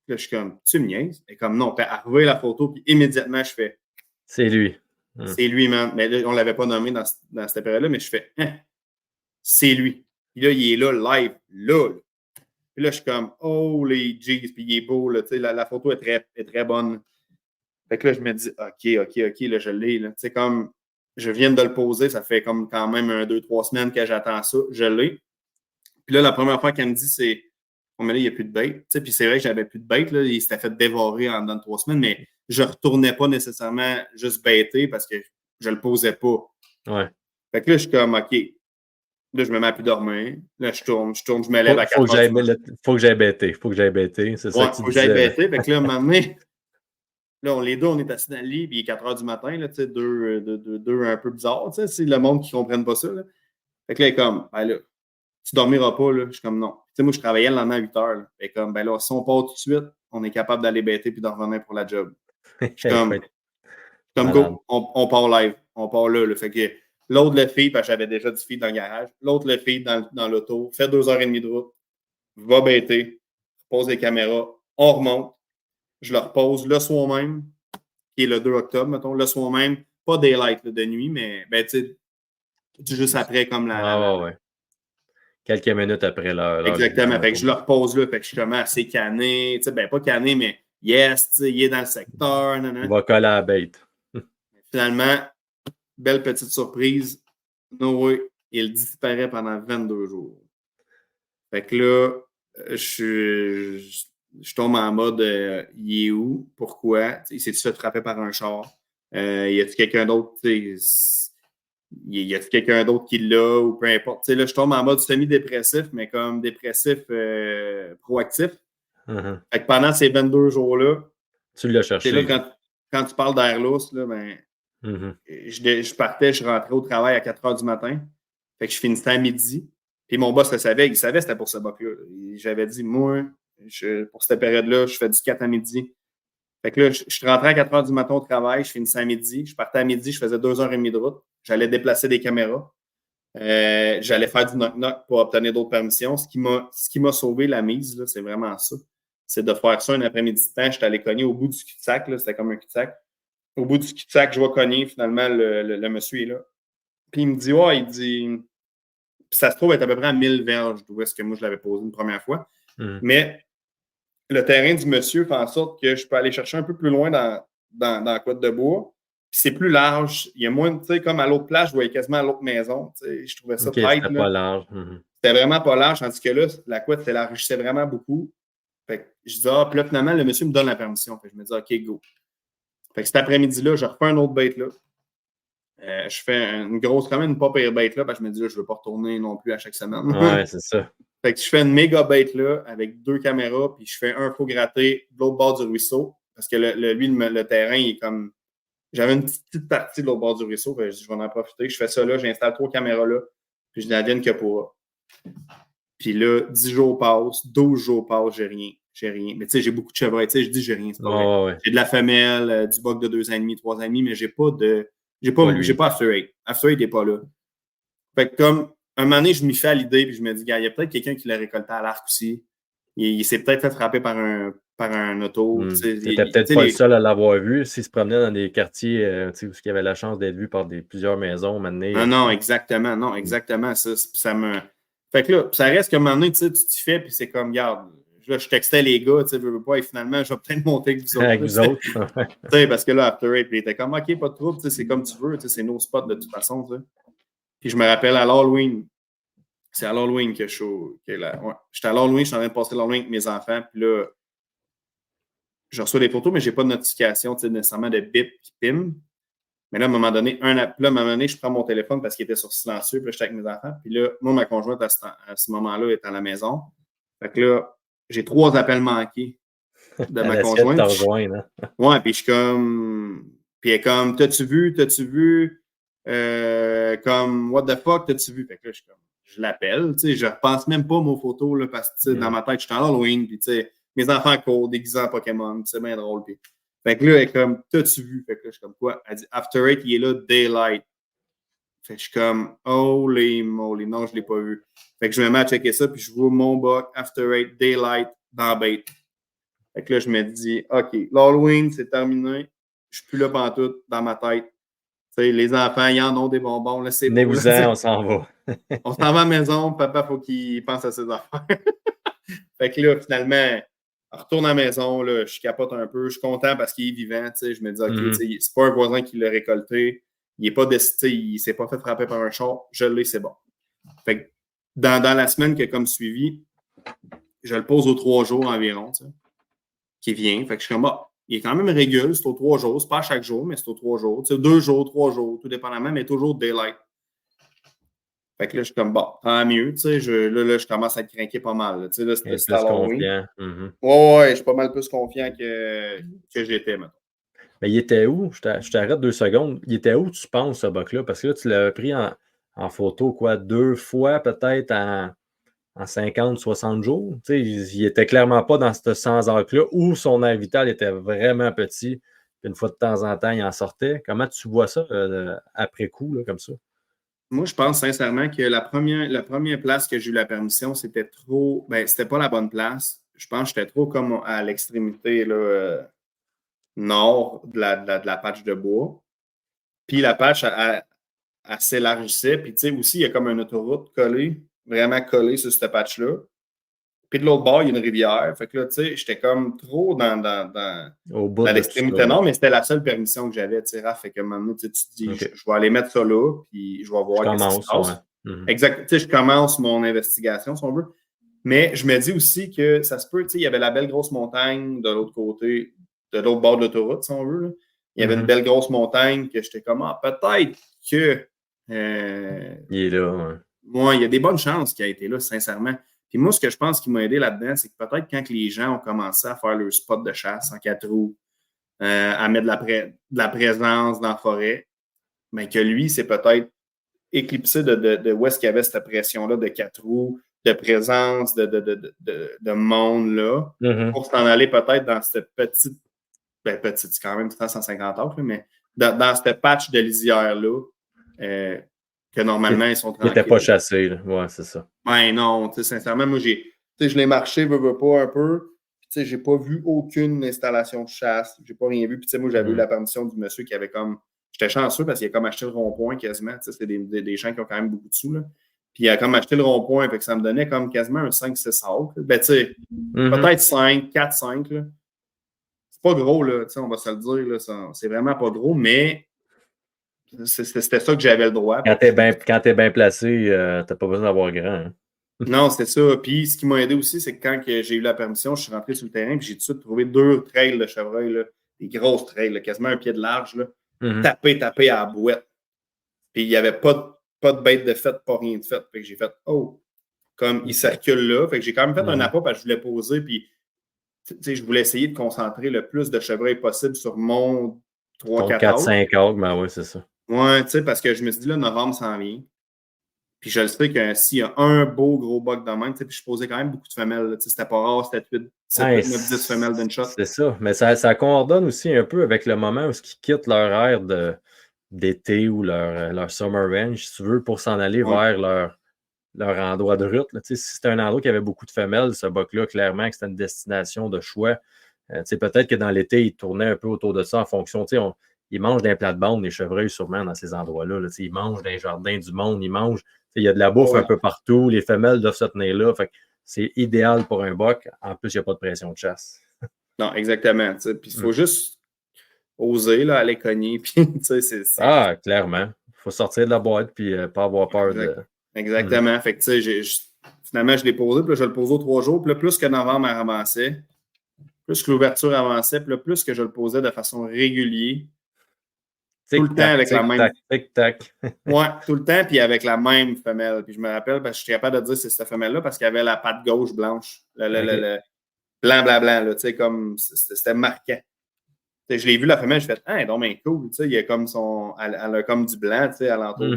Là, je suis comme, tu me niaises? Et comme, non, elle a revu la photo, puis immédiatement, je fais,
c'est lui.
C'est lui, man. Mais là, on ne l'avait pas nommé dans cette période-là, mais je fais, c'est lui. Puis là, il est là, live, là. Puis là, je suis comme, oh, les G's, puis il est beau, là, tu sais, la photo est très bonne. Fait que là, je me dis, OK, là, je l'ai, là. Tu sais, comme, je viens de le poser, ça fait comme quand même 2-3 semaines que j'attends ça, je l'ai. Puis là, la première fois qu'elle me dit, c'est, oh, mais là, il n'y a plus de bait. Tu sais, puis c'est vrai que j'avais plus de bait, là, il s'était fait dévorer en dedans de 3 semaines, mais je ne retournais pas nécessairement juste bêter parce que je ne le posais pas.
Ouais.
Fait que là, je suis comme, OK. Là, je me mets à plus dormir. Là, je tourne, je me lève à 4
Faut que
heures du matin.
faut que j'aille bêter. Faut que j'aille bêter. C'est ça
Ouais,
que tu
faut que j'aille
disais.
bêter. Fait que là, à un moment donné, là, les deux, on est assis dans le lit, puis il est 4 heures du matin, là, tu sais, deux un peu bizarres, tu sais, c'est le monde qui ne comprenne pas ça, là. Fait que là, il est comme, ben là, tu dormiras pas, là. Je suis comme, non. Tu sais, moi, je travaillais le lendemain à 8 heures, là. Fait comme, ben là, si on part tout de suite, on est capable d'aller bêter puis de revenir pour la job. Je suis comme, go, on part live. On part là, là. Fait que l'autre le feed, parce que j'avais déjà du feed dans le garage. L'autre le feed dans l'auto. Fait 2h30 de route. Va bêter. Pose les caméras. On remonte. Je le repose le soir même, qui est le 2 octobre, mettons. Le soir même. Pas daylight là, de nuit, mais ben, tu sais, juste après, comme
Ouais. Quelques minutes après l'heure.
Exactement. Fait que je le repose là. Fait que je suis comme assez canné. Tu sais, ben, pas canné, mais yes, tu sais, il est dans le secteur.
On va coller à la bête.
Finalement, belle petite surprise. Noé, il disparaît pendant 22 jours. Fait que là, je tombe en mode il est où? Pourquoi? Il s'est-tu fait frapper par un char? Y a-t-il quelqu'un d'autre? Y a-t-il quelqu'un d'autre qui l'a ou peu importe? T'sais, là, je tombe en mode semi-dépressif, mais comme dépressif proactif.
Mm-hmm.
Fait que pendant ces 22 jours-là,
tu l'as cherché.
Là, quand tu parles d'air lousse, là, ben, je partais, je rentrais au travail à 4 heures du matin. Fait que je finissais à midi. Puis mon boss le savait, il savait que c'était pour ce buck-là. J'avais dit, moi, pour cette période-là, je fais du 4 à midi. Fait que là, je rentrais à 4 heures du matin au travail, je finissais à midi. Je partais à midi, je faisais 2h30 de route. J'allais déplacer des caméras. J'allais faire du knock-knock pour obtenir d'autres permissions. Ce qui m'a sauvé la mise, là, c'est vraiment ça. C'est de faire ça un après-midi de temps. J'étais allé cogner au bout du cul-de-sac. C'était comme un cul-de-sac. Au bout du cul-de-sac, je vais cogner. Finalement, le monsieur est là. Puis il me dit, il dit... Puis ça se trouve être à peu près à 1000 verges d'où est-ce que moi je l'avais posé une première fois. Mais le terrain du monsieur fait en sorte que je peux aller chercher un peu plus loin dans la côte de bois. Puis c'est plus large. Il y a moins, tu sais, comme à l'autre place, je voyais quasiment à l'autre maison. Je trouvais ça tight.
C'était pas large.
C'était vraiment pas large, tandis que là, la couette s'élargissait vraiment beaucoup. Fait que je dis, puis là, finalement, le monsieur me donne la permission. Fait que je me dis, OK, go. Fait que cet après-midi-là, je refais un autre bait là. Je fais quand même une pas pire bait là, parce que je me dis, là, je ne veux pas retourner non plus à chaque semaine.
Ouais, c'est ça.
Fait que je fais une méga bait là, avec 2 caméras, puis je fais un faux gratté de l'autre bord du ruisseau, parce que le terrain, il est comme... J'avais une petite partie de l'autre bord du ruisseau, fait que je vais en profiter. Je fais ça là, j'installe 3 caméras là, puis je n'advienne que pour. Puis là, 10 jours passent, 12 jours passent, j'ai rien. Mais tu sais, j'ai beaucoup de chevreuils. Tu sais, je dis j'ai rien, c'est pas vrai.
Ouais.
J'ai de la femelle, du buck de 2 ans et demi, 3 ans et demi, mais j'ai pas After 8. After 8 n'est pas là. Fait que comme, un moment donné, je m'y fais à l'idée, puis je me dis, il y a peut-être quelqu'un qui l'a récolté à l'arc aussi. Il s'est peut-être fait frapper par un auto.
T'étais peut-être pas le seul à l'avoir vu. S'il se promenait dans des quartiers où il y avait la chance d'être vu par plusieurs maisons, maintenant.
Non, exactement. Non, exactement. Ça me... Fait que là, ça reste qu'à un moment donné, tu t'y fais, puis c'est comme, regarde, là, je textais les gars, tu sais, je veux pas, et finalement, je vais peut-être monter avec vous autres.
Avec vous autres.
Tu sais, parce que là, After 8, il était comme, OK, pas de trouble, tu sais, c'est comme tu veux, tu sais, c'est nos spots de toute façon, tu sais. Puis je me rappelle à l'Halloween, c'est à l'Halloween que je suis ouais. J'étais à l'Halloween, je suis en train de passer l'Halloween avec mes enfants, puis là, je reçois des photos, mais j'ai pas de notification, tu sais, nécessairement de bip qui pim. Mais là, à un moment donné, je prends mon téléphone parce qu'il était sur silencieux, puis là, j'étais avec mes enfants. Puis là, moi, ma conjointe, à ce moment-là, est à la maison. Fait que là, j'ai 3 appels manqués de ma conjointe. Ouais, puis je suis comme... Puis elle est comme, t'as-tu vu? Comme, what the fuck, t'as-tu vu? Fait que là, je l'appelle, tu sais, je repense même pas aux photos, là, parce que, dans ma tête, je suis en Halloween, puis tu sais, mes enfants courent déguisés en Pokémon, c'est bien drôle, puis... Fait que là, elle est comme, t'as-tu vu? Fait que là, je suis comme, quoi? Elle dit, After 8, il est là, Daylight. Fait que je suis comme, holy moly, non, je l'ai pas vu. Fait que je me mets à checker ça, puis je vois mon buck, After 8, Daylight, dans bait. Fait que là, je me dis, OK, l'Halloween, c'est terminé. Je suis plus là pantoute dans ma tête. Tu sais, les enfants, ils en ont des bonbons, là, c'est beau.
On s'en va.
On s'en va à la maison, papa, faut qu'il pense à ses affaires. Fait que là, finalement, on retourne à la maison, là, je capote un peu, je suis content parce qu'il est vivant, tu sais, je me dis, OK, c'est pas un voisin qui l'a récolté, il s'est pas fait frapper par un char, je l'ai, c'est bon. Fait que dans la semaine qui a comme suivi, je le pose aux 3 jours environ, tu sais, qui vient, fait que je suis comme, il est quand même régulier, c'est aux 3 jours, c'est pas à chaque jour, mais c'est aux 3 jours, tu sais, 2 jours, 3 jours, tout dépendamment, mais toujours daylight. Fait que là, je suis comme, bon, tant mieux, tu sais, là, je commence à craquer pas mal, là, tu sais, là,
Il est
c'était
plus
Halloween.
confiant. Mhm.
Ouais, je suis pas mal plus confiant que j'étais, maintenant.
Mais il était où? Je t'arrête 2 secondes. Il était où, tu penses, ce buck-là? Parce que là, tu l'as pris en photo, quoi, 2 fois peut-être en 50, 60 jours. Tu sais, il était clairement pas dans ce 100 heures-là où son air vital était vraiment petit. Une fois de temps en temps, il en sortait. Comment tu vois ça après coup, là, comme ça?
Moi, je pense sincèrement que la première place que j'ai eu la permission, c'était trop. Ben, c'était pas la bonne place. Je pense que j'étais trop comme à l'extrémité là, nord de la patch de bois. Puis la patch, elle s'élargissait. Puis tu sais, aussi, il y a comme une autoroute collée, vraiment collée sur cette patch-là. Puis de l'autre bord, il y a une rivière. Fait que là, tu sais, j'étais comme trop
Au bout
dans
de tout ça.
l'extrémité nord, mais c'était la seule permission que j'avais, tu sais, Raph. Fait que maintenant, tu te dis,
OK.
je vais aller mettre ça là, puis je vais
Je
voir qu'est-ce qui se
commence,
passe.
ouais. Mhm.
Exact. Tu sais, je commence mon investigation, si on veut. Mais je me dis aussi que ça se peut, tu sais, il y avait la belle grosse montagne de l'autre côté, de l'autre bord de l'autoroute, si on veut, là. Il y avait une belle grosse montagne que j'étais comme, ah, peut-être que.
Il est là, ouais.
Moi, il y a des bonnes chances qu'il ait été là, sincèrement. Puis moi, ce que je pense qui m'a aidé là-dedans, c'est que peut-être quand les gens ont commencé à faire leur spot de chasse en 4 roues, à mettre de la présence dans la forêt, mais que lui, c'est peut-être éclipsé de où est-ce qu'il y avait cette pression-là de 4 roues, de présence, de monde-là,
Mhm.
pour s'en aller peut-être dans cette petite, c'est quand même 150 acres, mais dans cette patch de lisière-là, que normalement, ils sont
Il n'était pas
tranquilles.
chassé, là. Ouais, c'est ça.
Ben non, tu sais, sincèrement, moi, je l'ai marché, veux pas un peu. Tu sais, j'ai pas vu aucune installation de chasse. J'ai pas rien vu. Puis, tu sais, moi, j'avais eu la permission du monsieur qui avait comme. J'étais chanceux parce qu'il a comme acheté le rond-point quasiment. Tu sais, c'est des gens qui ont quand même beaucoup de sous, là. Puis, il a comme acheté le rond-point, fait que ça me donnait comme quasiment un 5-6 acres. Ben, tu sais, peut-être 5, 4, 5, là. C'est pas gros, là. Tu sais, on va se le dire, là. C'est vraiment pas gros, mais c'était ça que j'avais le droit.
Quand t'es bien placé, t'as pas besoin d'avoir grand. Hein.
Non, c'était ça. Puis ce qui m'a aidé aussi, c'est que quand j'ai eu la permission, je suis rentré sur le terrain et j'ai tout de suite trouvé 2 trails de chevreuil, là, des grosses trails, là, quasiment un pied de large, là, tapé à la bouette. Puis il n'y avait pas de bête de fête, pas rien de fait. Fait que j'ai fait, oh, comme il circule là. Fait que j'ai quand même fait un appât parce que je voulais poser. Puis je voulais essayer de concentrer le plus de chevreuil possible sur mon 3-4
4,
autres.
5 acres, ben oui, c'est ça.
Ouais, tu sais, parce que je me suis dit, là, novembre s'en vient. Puis je le sais que s'il y a un beau gros buck de même, puis je posais quand même beaucoup de femelles. C'était pas rare, c'était 7, 8, 9, 10 femelles d'une shot.
C'est ça. Mais ça coordonne aussi un peu avec le moment où ils quittent leur aire d'été ou leur summer range, si tu veux, pour s'en aller vers leur endroit de route. Là. Si c'était un endroit qui avait beaucoup de femelles, ce buck-là, clairement que c'était une destination de choix. Peut-être que dans l'été, ils tournaient un peu autour de ça en fonction. Ils mangent des plates-bandes, les chevreuils, sûrement, dans ces endroits-là. Là. Ils mangent dans les jardins du monde, ils mangent. Il y a de la bouffe un peu partout. Les femelles doivent se tenir là. Fait que c'est idéal pour un buck. En plus, il n'y a pas de pression de chasse.
Non, exactement. Puis il faut juste oser là, aller cogner. Puis,
Ah, clairement. Il faut sortir de la boîte et pas avoir peur de.
Exactement. Fait que finalement, je l'ai posé. Puis là, je le posais aux 3 jours. Puis là, plus que novembre avançait, plus que l'ouverture avançait, puis là, plus que je le posais de façon régulière. Tout le temps avec la même.
Tic-tac.
Ouais, tout le temps, puis avec la même femelle. Puis je me rappelle, parce que je suis capable de dire c'est cette femelle-là parce qu'elle avait la patte gauche blanche. Le blanc, là, tu sais, comme c'était marquant. T'sais, je l'ai vu, la femelle, j'ai fait, ah, donc, ben cool, tu sais, il y a comme elle a comme du blanc, tu sais, alentour,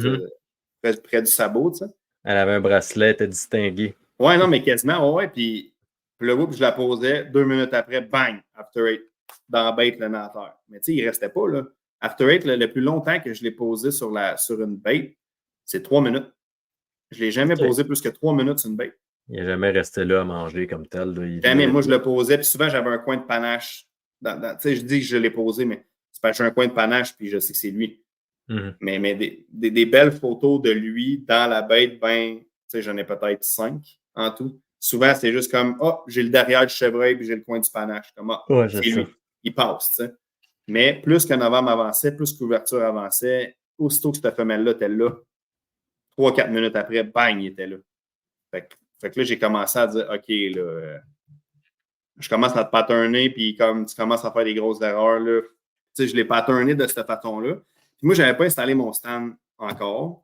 près du sabot, tu sais.
Elle avait un bracelet, elle était distinguée.
Ouais, non, mais quasiment, ouais, puis là, je la posais, 2 minutes après, bang, after 8, dans bait le nateur. Mais tu sais, il restait pas, là. After 8, le plus longtemps que je l'ai posé sur une bait, c'est 3 minutes. Je ne l'ai jamais posé plus que 3 minutes sur une bait.
Il n'est jamais resté là à manger comme tel. Là.
Jamais. Moi, je le posais, puis souvent, j'avais un coin de panache. Tu sais, je dis que je l'ai posé, mais c'est parce que j'ai un coin de panache, puis je sais que c'est lui. Mais des belles photos de lui dans la bête, ben, tu sais, j'en ai peut-être 5 en tout. Souvent, c'est juste comme, j'ai le derrière du chevreuil, puis j'ai le coin du panache. Comme, c'est lui. Il passe, tu sais. Mais plus que novembre avançait, plus que l'ouverture avançait, aussitôt que cette femelle-là était là, 3-4 minutes après, bang, il était là. Fait que là, j'ai commencé à dire, OK, là, je commence à te patterner, puis comme tu commences à faire des grosses erreurs, là, tu sais, je l'ai patterné de cette façon-là. Puis moi, je n'avais pas installé mon stand encore.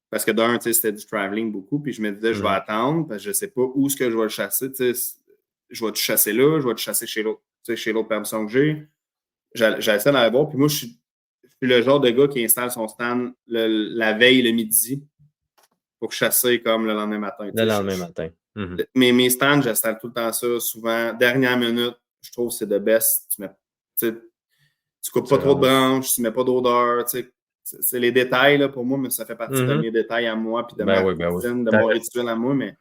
Parce que d'un, c'était du traveling beaucoup. Puis je me disais, je vais attendre parce que je ne sais pas où est-ce que je vais le chasser. Je vais te chasser là, je vais te chasser chez l'autre. Chez l'autre permission que j'ai. J'essaie d'en avoir. Puis moi, je suis le genre de gars qui installe son stand la veille, le midi, pour chasser comme le lendemain matin.
Le lendemain matin.
Mes stands, j'installe tout le temps ça. Souvent, dernière minute, je trouve que c'est the best. Tu coupes pas trop de branches, tu mets pas d'odeur. C'est les détails, là, pour moi, mais ça fait partie de mes détails à moi, puis de ma routine, de mon rituel à moi. Mais...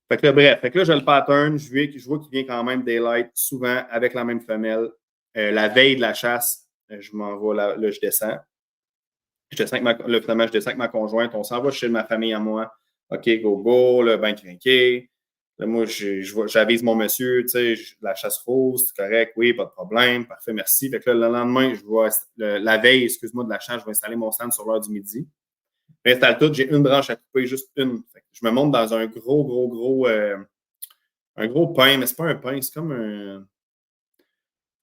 Fait que là, bref, fait que là, j'ai le pattern. Je vois qu'il vient quand même daylight, souvent avec la même femelle. La veille de la chasse, je m'en vais là, je descends. Je descends avec ma conjointe. On s'en va chez ma famille à moi. OK, go, là, ben crinqué. Là, moi, j'avise mon monsieur, la chasse rose, c'est correct, oui, pas de problème, parfait, merci. Fait que là, le lendemain, la veille, excuse-moi, de la chasse, je vais installer mon stand sur l'heure du midi. J'installe tout, j'ai une branche à couper, juste une. Fait que je me monte dans un gros pain, mais c'est pas un pain, c'est comme un...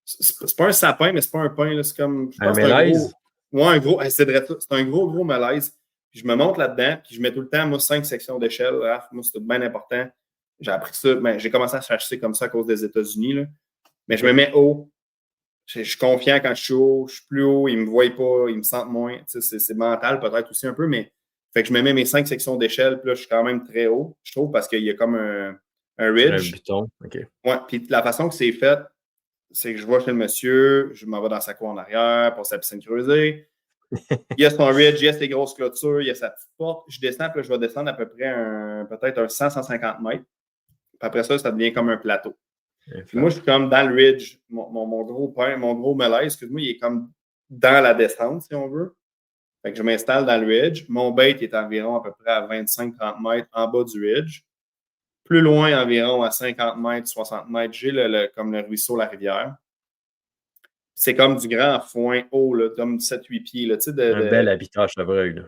C'est pas un sapin, mais c'est pas un pain, là, c'est comme...
Un mélèze?
Un gros... C'est un gros mélèze. Puis je me monte là-dedans, puis je mets tout le temps, moi, 5 sections d'échelle. Moi, c'est bien important. J'ai appris ça. Ben, j'ai commencé à chasser comme ça à cause des États-Unis. Là. Mais je me mets haut. Je suis confiant quand je suis haut. Je suis plus haut. Ils ne me voient pas. Ils me sentent moins. C'est mental peut-être aussi un peu, mais fait que je me mets mes 5 sections d'échelle. Puis là, je suis quand même très haut, je trouve, parce qu'il y a comme un ridge.
Un buton, OK.
Ouais, puis la façon que c'est fait, c'est que je vois chez le monsieur, je m'en vais dans sa cour en arrière pour sa piscine creusée. Il y a son ridge, il y a ses grosses clôtures, il y a sa petite porte. Je descends, puis je vais descendre à peu près peut-être un 100-150 mètres. Puis après ça, ça devient comme un plateau. Puis moi, je suis comme dans le ridge. Mon gros mélèze, excuse-moi, il est comme dans la descente, si on veut. Fait que je m'installe dans le ridge. Mon bait est environ à peu près à 25-30 mètres en bas du ridge. Plus loin, environ à 50 mètres, 60 mètres, j'ai comme le ruisseau, la rivière. C'est comme du grand foin haut, là, comme 7-8 pieds. Là,
un bel habitat chevreuil.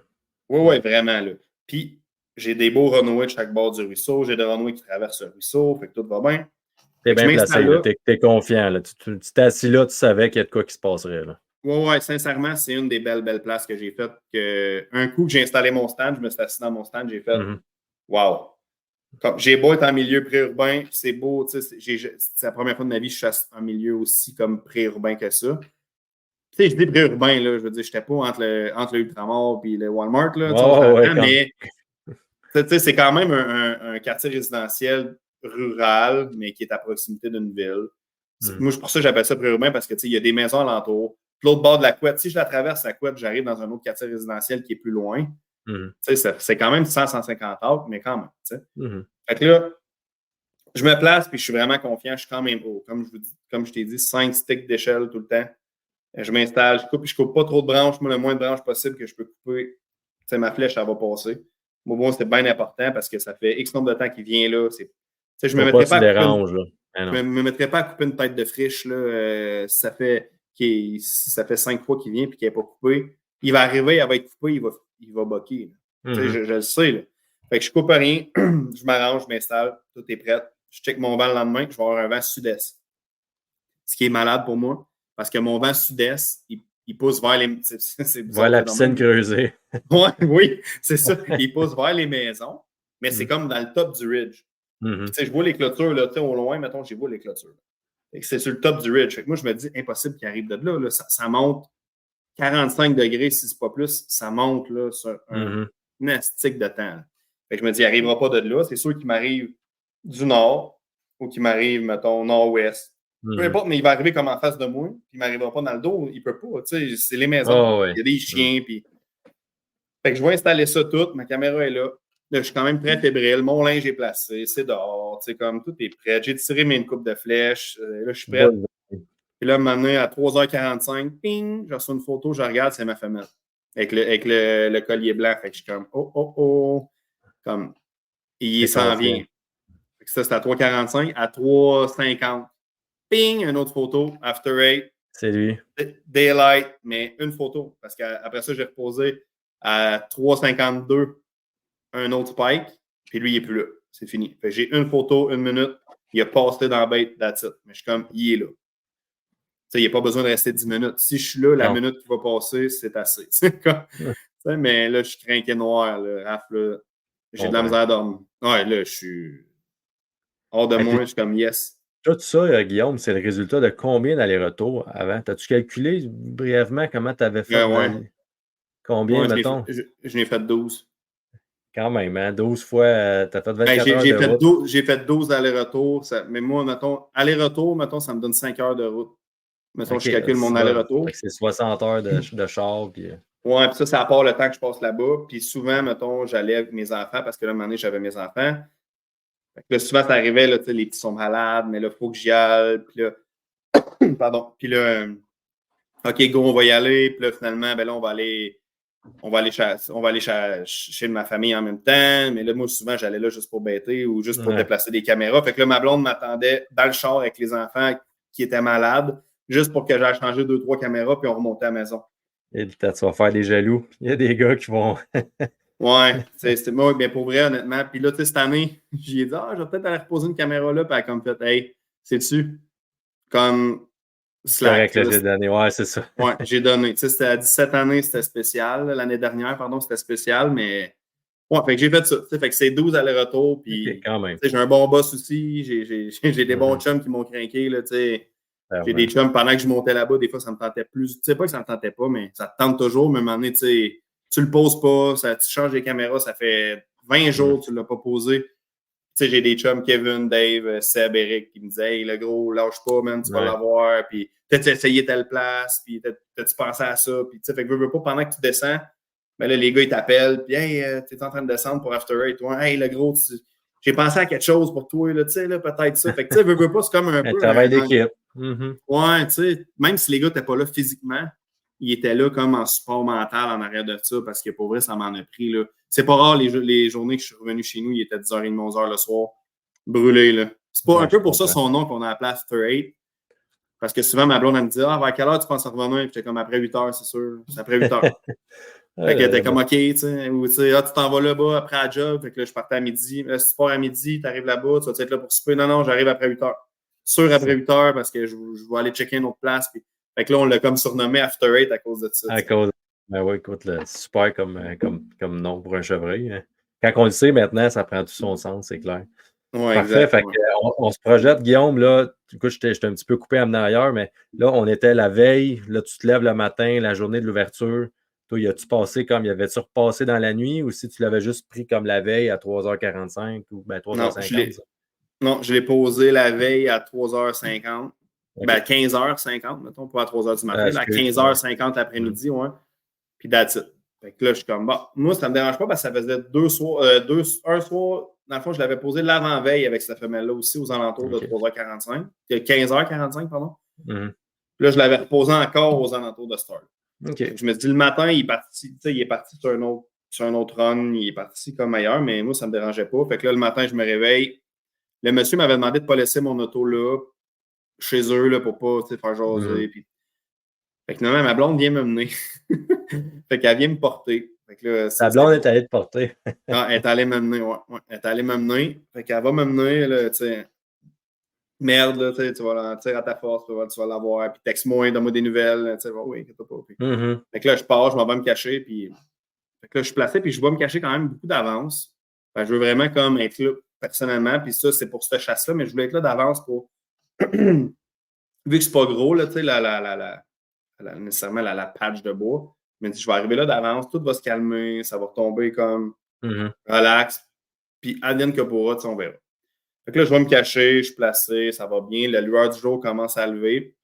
Oui, vraiment. Là. Puis, j'ai des beaux renoués de chaque bord du ruisseau. J'ai des renoués qui traversent le ruisseau. Fait que tout va bien.
T'es bien placé. T'es confiant. Là. Tu t'es assis là, tu savais qu'il y a de quoi qui se passerait.
Oui, sincèrement, c'est une des belles places que j'ai faites. Un coup que j'ai installé mon stand, je me suis assis dans mon stand, j'ai fait wow! J'ai beau être en milieu préurbain, c'est beau, c'est la première fois de ma vie que je chasse en milieu aussi comme préurbain que ça. Tu sais, je dis préurbain, là, je veux dire, je n'étais pas entre le Ultramar et le Walmart, là, mais c'est quand même un quartier résidentiel rural, mais qui est à proximité d'une ville. Moi, pour ça, j'appelle ça préurbain parce que il y a des maisons alentour. L'autre bord de la couette, si je la traverse la couette, j'arrive dans un autre quartier résidentiel qui est plus loin. C'est quand même 100-150 acres, mais quand même. Fait que là, je me place puis je suis vraiment confiant. Je suis quand même haut. Comme je t'ai dit, 5 sticks d'échelle tout le temps. Je m'installe, je coupe pas trop de branches. Moi, le moins de branches possible que je peux couper. Ma flèche, ça va passer. Moi, c'est bien important parce que ça fait X nombre de temps qu'il vient là. Je me mettrais me mettrais pas à couper une tête de friche là, si ça fait 5 fois qu'il vient et qu'il n'est pas coupé. Il va arriver, elle va être coupée, il va boquer. Je le sais. Là. Fait que je coupe rien, je m'arrange, je m'installe, tout est prêt. Je check mon vent le lendemain, je vais avoir un vent sud-est. Ce qui est malade pour moi, parce que mon vent sud-est, il pousse vers les...
Vers la piscine creusée.
Oui, c'est ça. Il pousse vers les maisons, mais c'est comme dans le top du ridge. Je vois les clôtures, là, au loin, mettons, j'y vois les clôtures. C'est sur le top du ridge. Fait que moi, je me dis, impossible qu'il arrive de là. Là. Ça monte 45 degrés, si c'est pas plus, ça monte là, sur un astique de temps. Là. Fait que je me dis, il n'arrivera pas de là. C'est sûr qu'il m'arrive du nord ou qu'il m'arrive, mettons, nord-ouest. Peu importe, mais il va arriver comme en face de moi, puis il ne m'arrivera pas dans le dos. Il ne peut pas. C'est les maisons. Il y a des chiens. Puis... Fait que je vais installer ça tout. Ma caméra est là. Là, je suis quand même très fébrile. Mon linge est placé. C'est dehors. Comme tout est prêt. J'ai tiré mes coupes de flèches. Là, je suis prêt. Puis là, maintenant, à 3h45, ping, je reçois une photo, je regarde, c'est ma femelle. Avec le collier blanc. Fait que je suis comme, comme, il s'en vient. Fait que ça, c'est à 3h45. À 3h50, ping, une autre photo, after 8.
C'est lui.
Daylight, mais une photo. Parce qu'après ça, j'ai reposé à 3h52 un autre spike, puis lui, il n'est plus là. C'est fini. Fait que j'ai une photo, 1 minute, il a passé dans la bête, that's it. Mais je suis comme, il est là. Il n'y a pas besoin de rester 10 minutes. Si je suis là, la minute qui va passer, c'est assez. sais, mais là, je suis crinqué noir, là. Raph, là. J'ai
Bon,
de la
ben.
misère à dormir. Ouais, là, je suis hors de
Hey,
moi,
puis
je suis comme yes.
tout ça, Guillaume, c'est le résultat de combien d'allers-retours avant? T'as-tu calculé brièvement comment tu avais fait
Ouais.
combien,
Ouais,
mettons?
je n'ai fait 12.
Quand même, hein? 12 fois, t'as fait
Ben,
24 heures de route.
j'ai fait 12 allers-retours. Mais moi, mettons, aller-retour, mettons, ça me donne 5 heures de route. Mettons,
OK,
je calcule mon
ça. Fait
aller-retour.
que c'est 60 heures de char. Puis,
Ouais, puis ça, c'est à part le temps que je passe là-bas. Puis souvent, mettons, j'allais avec mes enfants parce que là, à un moment donné, j'avais mes enfants. Fait que là, souvent, ça arrivait, là, tu sais, les petits sont malades, mais là, il faut que j'y aille. Puis là, pardon. Puis là, OK, go, on va y aller. Puis là, finalement, ben là, on va aller chez ma famille en même temps. Mais là, moi, souvent, j'allais là juste pour bêter ou juste pour
ouais.
déplacer des caméras. Fait que là, ma blonde m'attendait dans le char avec les enfants qui étaient malades, juste pour que j'aille changer 2-3 caméras, puis on remontait à la maison.
Et peut-être tu vas faire des jaloux. Il y a des gars qui vont.
Ouais, c'était moi, bien pour vrai, honnêtement. Puis là, tu sais, cette année, j'ai dit, je vais peut-être aller reposer une caméra là, puis elle a comme fait, hey, sais-tu, comme slack.
Correct, là, j'ai donné. Ouais, c'est ça.
Ouais, j'ai donné. Tu sais, c'était à 17 années, c'était spécial. L'année dernière, pardon, c'était spécial, mais ouais, fait que j'ai fait ça. Tu sais, fait que c'est 12 allers-retours,
OK,
puis
quand même.
tu sais, j'ai un bon boss aussi. J'ai des bons chums qui m'ont craqué, là, tu sais. J'ai des chums pendant que je montais là-bas, des fois, ça me tentait plus. Tu sais pas que ça me tentait pas, mais ça te tente toujours. Mais à un moment donné, tu sais, tu le poses pas, tu changes les caméras, ça fait 20 jours que tu l'as pas posé. Tu sais, j'ai des chums, Kevin, Dave, Seb, Eric, qui me disaient, hey, le gros, lâche pas, man, tu vas l'avoir. Puis, peut-être essayé telle place, puis t'as-tu pensé à ça. Puis, tu sais, fait que veux pas, pendant que tu descends, ben là, les gars, ils t'appellent, puis, hey, t'es en train de descendre pour After Eight, toi. Hey, le gros, j'ai pensé à quelque chose pour toi, là, tu sais, là, peut-être ça. Fait que, tu sais, veux pas, c'est comme un peu.
Travail d'équipe.
Ouais, tu sais, même si les gars n'étaient pas là physiquement, ils étaient là comme en support mental en arrière de ça, parce que pour vrai, ça m'en a pris, là. C'est pas rare, les journées que je suis revenu chez nous, il était 10h30, 11h le soir, brûlé, là. C'est pas un peu pour ça son nom qu'on a appelé After 8, parce que souvent, ma blonde, elle me dit, vers quelle heure tu penses revenir? Puis j'étais comme, après 8h, c'est sûr. C'est après 8h. Fait qu'elle était comme, OK, tu sais, ou tu sais, tu t'en vas là-bas après la job. Fait que là, je partais à midi. Là, si tu pars à midi, tu arrives là-bas, tu vas être là pour souper. Non, j'arrive après 8h. Sûr après 8h parce que je vais aller checker une autre place. Puis... Fait que là, on l'a comme surnommé After 8 à cause de ça.
À cause. Ben oui, écoute, super comme nom pour un chevreuil. Hein. Quand on le sait maintenant, ça prend tout son sens, c'est clair.
Ouais,
Parfait.
exact.
Fait on se projette, Guillaume, là. Écoute, j'étais un petit peu coupé amené ailleurs, mais là, on était la veille. Là, tu te lèves le matin, la journée de l'ouverture. Toi, y a-tu passé comme, y avait-tu repassé dans la nuit ou si tu l'avais juste pris comme la veille à 3h45 ou ben 3h50?
Non, je l'ai posé la veille à 3h50.
Okay.
Ben, 15h50, mettons, pas à 3h du matin, à 15h50 l'après-midi, ouais. Puis that's it. Fait que là, je suis comme, bon, moi, ça ne me dérange pas parce que ça faisait un soir, dans le fond, je l'avais posé l'avant-veille avec cette femelle-là aussi, aux alentours de 3h45, 15h45, pardon. Puis là, je l'avais reposé encore aux alentours de Star. Je me dis, le matin, il est parti sur un autre run, il est parti comme ailleurs, mais moi, ça ne me dérangeait pas. Fait que là, le matin, je me réveille. Le monsieur m'avait demandé de ne pas laisser mon auto là, chez eux, là, pour pas faire jaser. Puis... Fait que finalement, ma blonde vient me mener. Fait qu'elle vient me porter. Fait que là,
ta blonde est allée te porter.
Non, elle est allée me mener, ouais. Elle est allée me mener. Fait qu'elle va me mener, là, tu sais. Merde, là, tu vas la tirer à ta force, tu vas l'avoir. Puis texte-moi, donne-moi des nouvelles. Tu sais, oui, inquiète-toi pas. Puis... Fait que là, je pars, je m'en vais me cacher. Puis... Fait que là, je suis placé, puis je vais me cacher quand même beaucoup d'avance. Fait que je veux vraiment comme être là personnellement. Puis ça, c'est pour cette chasse-là, mais je voulais être là d'avance pour. Vu que c'est pas gros, là, tu sais, nécessairement la patch de bois. Mais je vais arriver là d'avance, tout va se calmer, ça va retomber comme relax. Puis advienne que pourra, on verra. Fait que là, je vais me cacher, je suis placé, ça va bien. La lueur du jour commence à lever.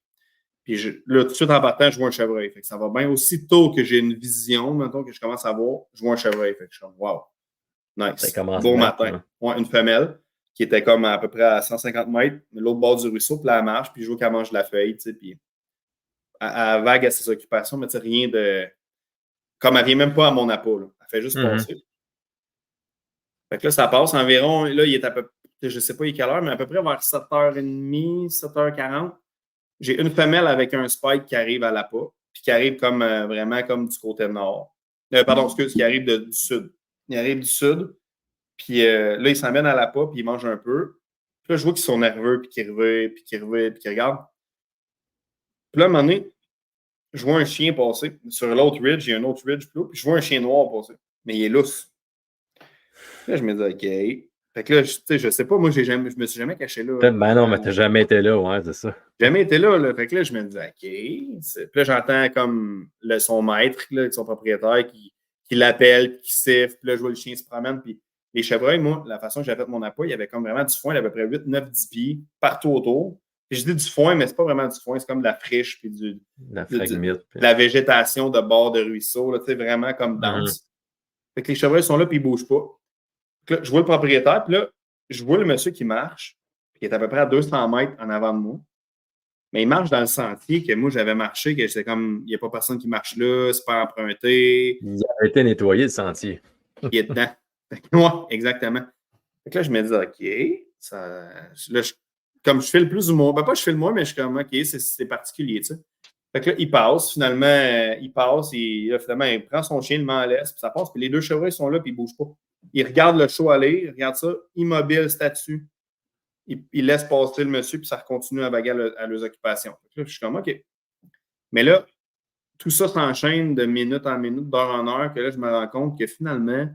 Puis là, tout de suite en partant, je vois un chevreuil. Fait que ça va bien. Aussitôt que j'ai une vision, mettons que je commence à voir, je vois un chevreuil. Fait que je suis comme, wow, nice. Beau matin. Ouais, une femelle qui était comme à peu près à 150 mètres, de l'autre bord du ruisseau, puis là, elle marche, puis je vois qu'elle mange de la feuille, tu sais, puis elle vague à ses occupations, mais tu sais, rien de... Comme elle vient même pas à mon appât, là. Elle fait juste passer. Fait que là, ça passe environ, là, il est à peu près, je sais pas il est quelle heure, mais à peu près vers 7h30, 7h40. J'ai une femelle avec un spike qui arrive à l'appât, puis qui arrive comme vraiment comme du côté nord. Pardon, excuse, qui arrive du sud. Il arrive du sud, puis là, il s'emmène à l'appât, puis il mange un peu. Puis là, je vois qu'ils sont nerveux, puis qu'ils regardent. Puis là, à un moment donné, je vois un chien passer. Sur l'autre ridge, il y a un autre ridge plus haut, puis je vois un chien noir passer. Mais il est lousse. Là, je me dis, OK. Fait que là, je sais pas, moi, je me suis jamais caché là.
Ben non, mais t'as jamais été là, ouais, c'est ça.
Jamais été là, là. Fait que là, je me dis, OK. Puis là, j'entends comme son maître, là, son propriétaire qui l'appelle, qui siffle. Puis là, je vois le chien se promène. Puis les chevreuils, moi, la façon que j'avais fait mon appât, il y avait comme vraiment du foin, il y avait à peu près 8, 9, 10 pieds partout autour. Puis je dis du foin, mais c'est pas vraiment du foin, c'est comme de la friche puis
La fragmite.
de la végétation de bord de ruisseau, là, vraiment comme dense. Fait que les chevreuils sont là puis ils bougent pas. Là, je vois le propriétaire, puis là, je vois le monsieur qui marche, puis il est à peu près à 200 mètres en avant de moi. Mais il marche dans le sentier que moi, j'avais marché, que j'étais comme, il n'y a pas personne qui marche là, c'est pas emprunté.
Il a été nettoyé, le sentier.
Il est dedans. Ouais, exactement. Fait que là, je me dis, OK, ça, là, comme je fais le plus ou moins, ben pas je fais le moins, mais je suis comme, OK, c'est particulier, tu sais. Fait que là, il passe, finalement, là, finalement, il prend son chien, il le met en laisse, puis ça passe, puis les deux chevreuils sont là, puis ils ne bougent pas. Ils regardent le show aller, ils regardent ça, immobile, statue. Ils laissent passer le monsieur, puis ça continue à vaguer à leurs occupations. Là, je suis comme, OK. Mais là, tout ça s'enchaîne de minute en minute, d'heure en heure, que là, je me rends compte que finalement,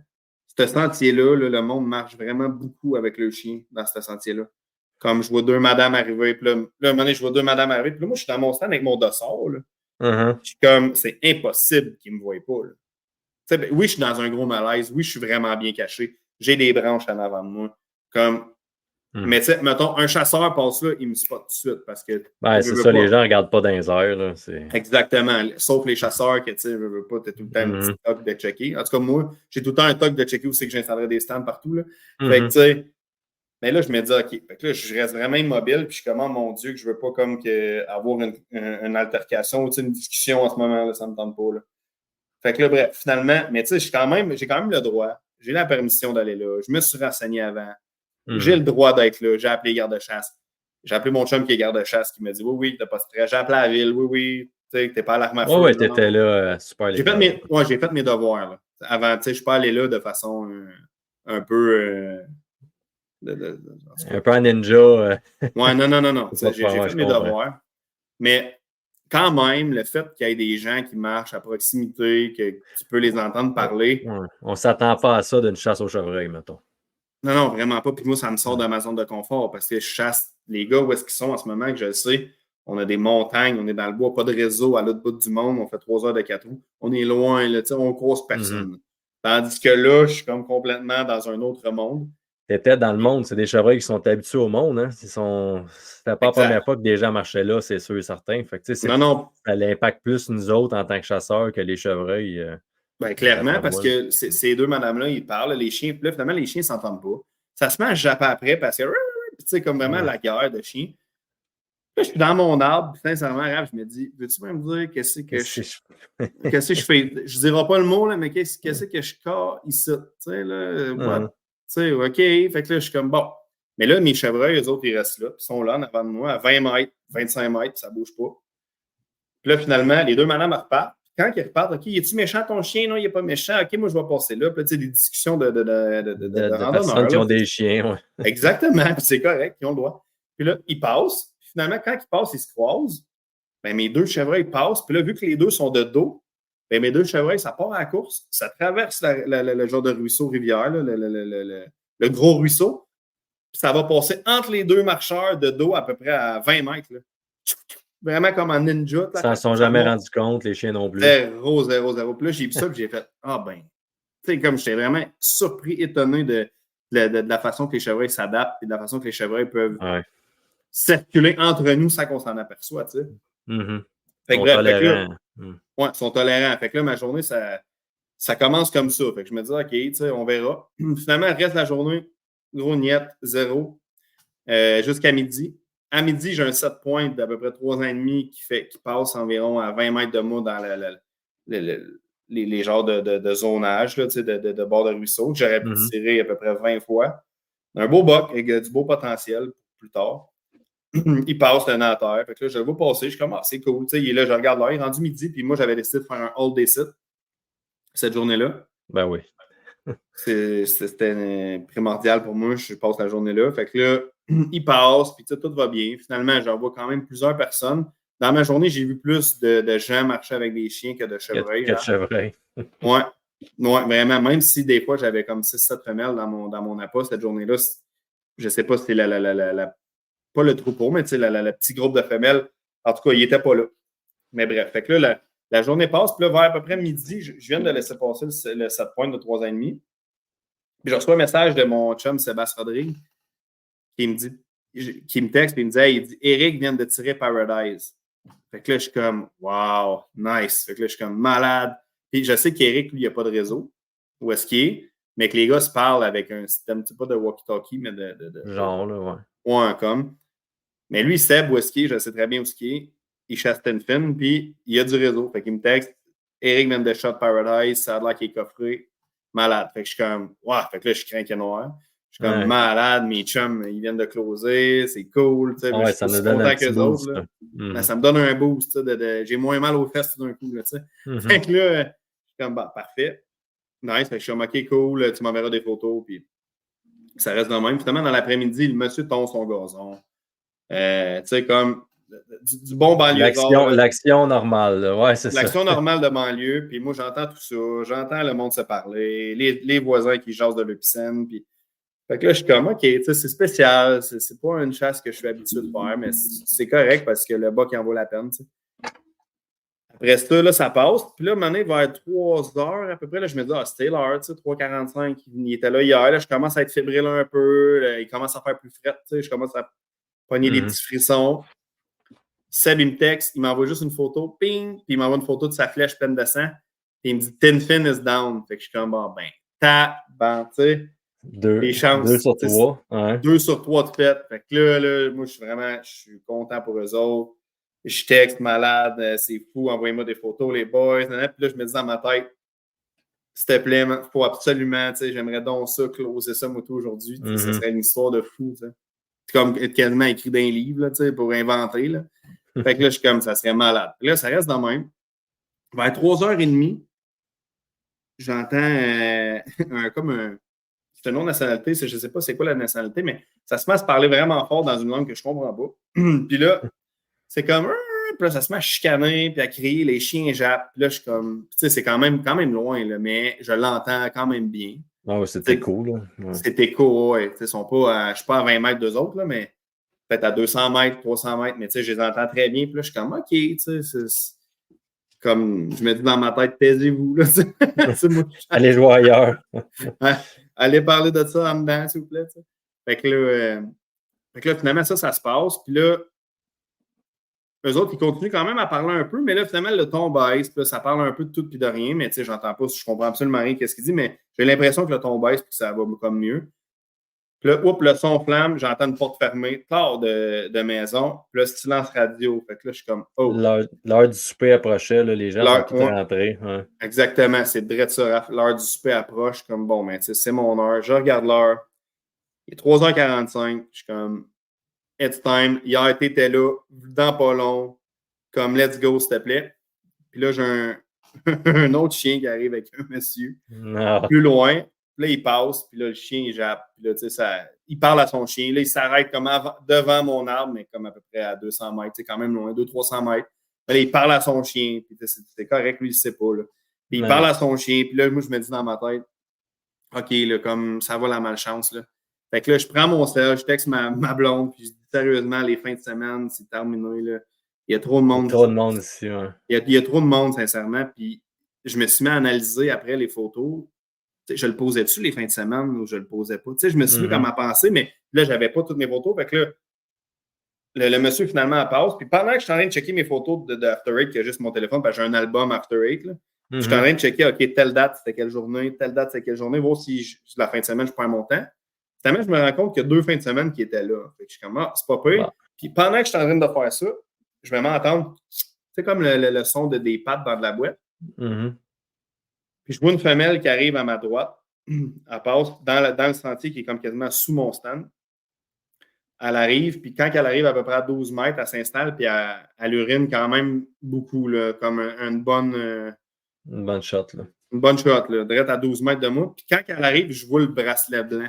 ce sentier-là, là, le monde marche vraiment beaucoup avec le chien dans ce sentier-là. Comme je vois deux madames arriver, puis là, à un moment donné, je vois deux madames arriver, puis là, moi, je suis dans mon stand avec mon dossard, là. Je suis comme, c'est impossible qu'ils ne me voient pas, là. Ben, oui, je suis dans un gros malaise. Oui, je suis vraiment bien caché. J'ai des branches en avant de moi. Mais tu sais, mettons, un chasseur passe là, il me spot tout de suite parce que.
Ben, c'est ça, les gens ne regardent pas dans les airs. Là,
exactement. Sauf les chasseurs que tu sais, veux pas, tu as tout le temps un petit toc de checker. En tout cas, moi, j'ai tout le temps un toc de checker où c'est que j'installerai des stands partout. Là. Fait que tu sais. Mais là, je me dis, OK. Fait que là, je reste vraiment immobile, puis je commande, mon Dieu, que je veux pas comme avoir une altercation ou une discussion en ce moment, là, ça me tente pas. Là. Fait que là, bref, finalement, mais tu sais, j'ai quand même le droit. J'ai la permission d'aller là. Je me suis renseigné avant. J'ai le droit d'être là. J'ai appelé les gardes-chasse. J'ai appelé mon chum qui est garde-chasse qui m'a dit oui, t'as pas stress. J'ai appelé la ville. Oui, tu sais, t'es pas à l'arme à feu.
Oui, t'étais là, super
légal. J'ai fait mes devoirs. Là. Avant, tu sais, je suis pas allé là de façon un peu.
Un peu en ninja.
Ouais, non. J'ai fait mes devoirs. Mais quand même, le fait qu'il y ait des gens qui marchent à proximité, que tu peux les entendre parler.
Ouais. On ne s'attend pas à ça d'une chasse au chevreuil, mettons.
Non, vraiment pas. Puis moi, ça me sort de ma zone de confort parce que je chasse les gars où est-ce qu'ils sont en ce moment, que je le sais. On a des montagnes, on est dans le bois, pas de réseau à l'autre bout du monde, on fait 3 heures de 4 roues. On est loin, là, on ne croise personne. Tandis que là, je suis comme complètement dans un autre monde.
T'étais dans le monde, c'est des chevreuils qui sont habitués au monde. Hein? C'était pas la première fois que des gens marchaient là, c'est sûr et certain. Fait que, ça l'impacte plus nous autres en tant que chasseurs que les chevreuils.
Ben, clairement, parce que ces deux madames-là, ils parlent, les chiens, puis là, finalement, les chiens ne s'entendent pas. Ça se met à japper après parce que, tu sais, comme vraiment la guerre de chiens. Là, je suis dans mon arbre, puis sincèrement, je me dis, veux-tu même dire qu'est-ce que je fais? Je dirai pas le mot, là, mais qu'est-ce que je carre ici? Tu sais, là, tu sais, OK. Fait que là, je suis comme, bon. Mais là, mes chevreuils, eux autres, ils restent là, puis ils sont là en avant de moi, à 20 mètres, 25 mètres, puis ça bouge pas. Puis là, finalement, les deux madames repartent. Quand ils repartent, OK, es-tu méchant ton chien? Non, il n'est pas méchant. OK, moi, je vais passer là. Puis, tu sais, des discussions de
personnes qui ont des chiens,
ouais. Exactement. Puis, c'est correct, ils ont le droit. Puis là, ils passent. Puis, finalement, quand ils passent, ils se croisent. Bien, mes deux chevreuils passent. Puis là, vu que les deux sont de dos, bien, mes deux chevreuils, ça part à la course. Ça traverse le genre de ruisseau-rivière, le gros ruisseau. Puis, ça va passer entre les deux marcheurs de dos à peu près à 20 mètres. Là. Vraiment comme en ninja.
Ça ne sont jamais rendus compte, les chiens non plus.
0. Puis là, j'ai vu ça, puis j'ai fait ben. Tu sais, comme j'étais vraiment surpris, étonné de la façon que les chevreuils s'adaptent et de la façon que les chevreuils peuvent circuler entre nous sans qu'on s'en aperçoit, tu sais. Fait que bref, ils sont tolérants. Fait que là, ma journée, ça commence comme ça. Fait que je me dis, OK, tu sais, on verra. Finalement, le reste de la journée, gros niet, 0. Jusqu'à midi. À midi, j'ai un set point d'à peu près 3 ans et demi qui passe environ à 20 mètres de moi dans les genres de zonage, là, de bord de ruisseau, que j'aurais pu tirer à peu près 20 fois. Un beau buck avec du beau potentiel plus tard. Il passe le nez à terre. Fait que là, je le vois passer. Je suis comme, c'est cool. Il est là, je regarde l'heure. Il est rendu midi. Puis moi, j'avais décidé de faire un all-day sit cette journée-là.
Ben oui.
C'était primordial pour moi. Je passe la journée là. Fait que là, il passe, puis tout va bien. Finalement, j'en vois quand même plusieurs personnes. dans ma journée, j'ai vu plus de gens marcher avec des chiens que de chevreuils.
Que de chevreuils.
Ouais. Ouais, vraiment. Même si des fois, j'avais comme 6-7 femelles dans mon appât cette journée-là, je sais pas si c'était pas le troupeau, mais le petit groupe de femelles. En tout cas, il n'était pas là. Mais bref, fait que là, la journée passe, puis là, vers à peu près midi, je viens de laisser passer le 7 points de 3 ans et demi. Puis je reçois un message de mon chum Sébastien Rodrigue qui me texte, puis il me dit « Hey, il dit, Eric vient de tirer Paradise. » Fait que là, je suis comme « Wow, nice. » Fait que là, je suis comme malade. Puis je sais qu'Eric, lui, il n'y a pas de réseau. Où est-ce qu'il est? Mais que les gars se parlent avec un système, pas de walkie-talkie, mais
genre, là, ouais.
Ouais, comme. Mais lui, Seb, où est-ce qu'il est? Je sais très bien où est-ce qu'il est. Il chasse Tenfin, puis il y a du réseau. Fait qu'il me texte Eric vient de shot Paradise, ça a l'air qu'il est coffré. Malade. Fait que je suis comme, wow. Fait que là, je crains qu'il y ait noir. Je suis comme malade, mes chums, ils viennent de closer, c'est cool.
Ouais,
je
ça
suis
me donne un petit
autres.
boost.
Ben, ça me donne un boost. J'ai moins mal aux fesses tout d'un coup. Là, Fait que là, je suis comme, bah, parfait. Nice. Fait que je suis comme, OK, cool, tu m'enverras des photos. Puis ça reste de même. Finalement, dans l'après-midi, le monsieur tond son gazon. Tu sais, comme du bon banlieusard.
L'action normale, là. Ouais, c'est ça.
L'action normale de banlieue. Puis moi, j'entends tout ça. J'entends le monde se parler. Les voisins qui jasent de l'épicène. Puis fait que là, je suis comme, OK, c'est spécial. C'est pas une chasse que je suis habitué de faire, mais c'est correct parce que le bas qui en vaut la peine. T'sais. Après ça, là, ça passe. Puis là, à un moment donné, vers 3 heures à peu près, là, je me dis, c'était l'heure, 3h45. Il était là hier. Là, je commence à être fébrile un peu. Là, il commence à faire plus fret. Je commence à pogner des petits frissons. Seb, il me texte. Il m'envoie juste une photo. Ping! Puis il m'envoie une photo de sa flèche pleine de sang. Puis il me dit, Tenfin is down. Fait que je suis comme, bon, tu sais.
2 sur 3. Ouais.
2 sur 3 de fait. Fait que là, moi, je suis content pour eux autres. Je texte malade, c'est fou, envoyez-moi des photos, les boys. Puis là, je me dis dans ma tête, s'il te plaît, il faut absolument, j'aimerais donc ça, closer ça, moi, tout aujourd'hui. Ça serait une histoire de fou. C'est comme quasiment écrit dans un livre, là, pour inventer. Là. Fait que là, je suis comme, ça serait malade. Puis là, ça reste dans même. Vers 3h30, j'entends c'est un nom de nationalité, je ne sais pas c'est quoi la nationalité, mais ça se met à se parler vraiment fort dans une langue que je ne comprends pas. Puis là, c'est comme, puis là, ça se met à chicaner, puis à crier, les chiens jappent. Puis là, je suis comme, tu sais, c'est quand même loin, là, mais je l'entends quand même bien.
Ah ouais, c'était cool. Ouais.
C'était cool, ouais. Je ne suis pas à 20 mètres d'eux autres, là, mais peut-être à 200 mètres, 300 mètres, mais tu sais, je les entends très bien. Puis là, je suis comme, OK, tu sais, c'est comme, je me dis dans ma tête, taisez-vous, là.
Allez jouer ailleurs.
Allez parler de ça en dedans, s'il vous plaît. T'sais. Fait que là, finalement, ça se passe. Puis là, eux autres, ils continuent quand même à parler un peu, mais là, finalement, le ton baisse. Puis là, ça parle un peu de tout et de rien, mais tu sais, j'entends pas, je comprends absolument rien qu'est-ce qu'il dit, mais j'ai l'impression que le ton baisse et que ça va comme mieux. Puis là, le son flamme, j'entends une porte fermée, tard de maison. Puis là, silence radio. Fait que là, je suis comme, oh.
L'heure du souper approchait, là, les gens sont tous rentrés. Ouais.
Exactement, c'est direct ça. L'heure du souper approche, comme, bon, mais tu sais, c'est mon heure. Je regarde l'heure. Il est 3h45. Je suis comme, it's time. Hier, t'étais là, dans pas long. Comme, let's go, s'il te plaît. Puis là, j'ai un autre chien qui arrive avec un monsieur. Plus loin. Puis là, il passe, puis là, le chien, il jappe. Puis là, tu sais, il parle à son chien. Là, il s'arrête comme devant mon arbre, mais comme à peu près à 200 mètres. C'est quand même loin, 200-300 mètres. Là, il parle à son chien. Puis c'est correct, lui, il ne sait pas. Là. Puis il parle à son chien. Puis là, moi, je me dis dans ma tête, OK, là, comme ça va la malchance. Là. Fait que là, je prends mon sel, je texte ma blonde, puis je dis sérieusement, les fins de semaine, c'est terminé. Là. Il y a trop de monde.
Il y a trop de monde ici, ouais.
Il y a trop de monde, sincèrement. Puis je me suis mis à analyser après les photos. T'sais, je le posais-tu les fins de semaine ou je le posais pas? T'sais, je me suis mis comme à penser, mais là, j'avais pas toutes mes photos. Fait que là, le monsieur, finalement, passe. Puis pendant que je suis en train de checker mes photos de After Eight, qui a juste mon téléphone, parce que j'ai un album After Eight, là, je suis en train de checker, OK, telle date, c'était quelle journée, telle date, c'était quelle journée, voir si la fin de semaine, je perds mon temps. Finalement, je me rends compte qu'il y a 2 fins de semaine qui étaient là. Fait que je suis comme, c'est pas pire. Puis pendant que je suis en train de faire ça, je me mets à entendre, c'est comme le son des pattes dans de la boîte. Puis je vois une femelle qui arrive à ma droite. Elle passe dans le sentier qui est comme quasiment sous mon stand. Elle arrive, puis quand elle arrive à peu près à 12 mètres, elle s'installe, puis elle urine quand même beaucoup, là, comme une bonne
shot. Là.
Une bonne shot, là, direct à 12 mètres de moi. Puis quand elle arrive, je vois le bracelet blanc.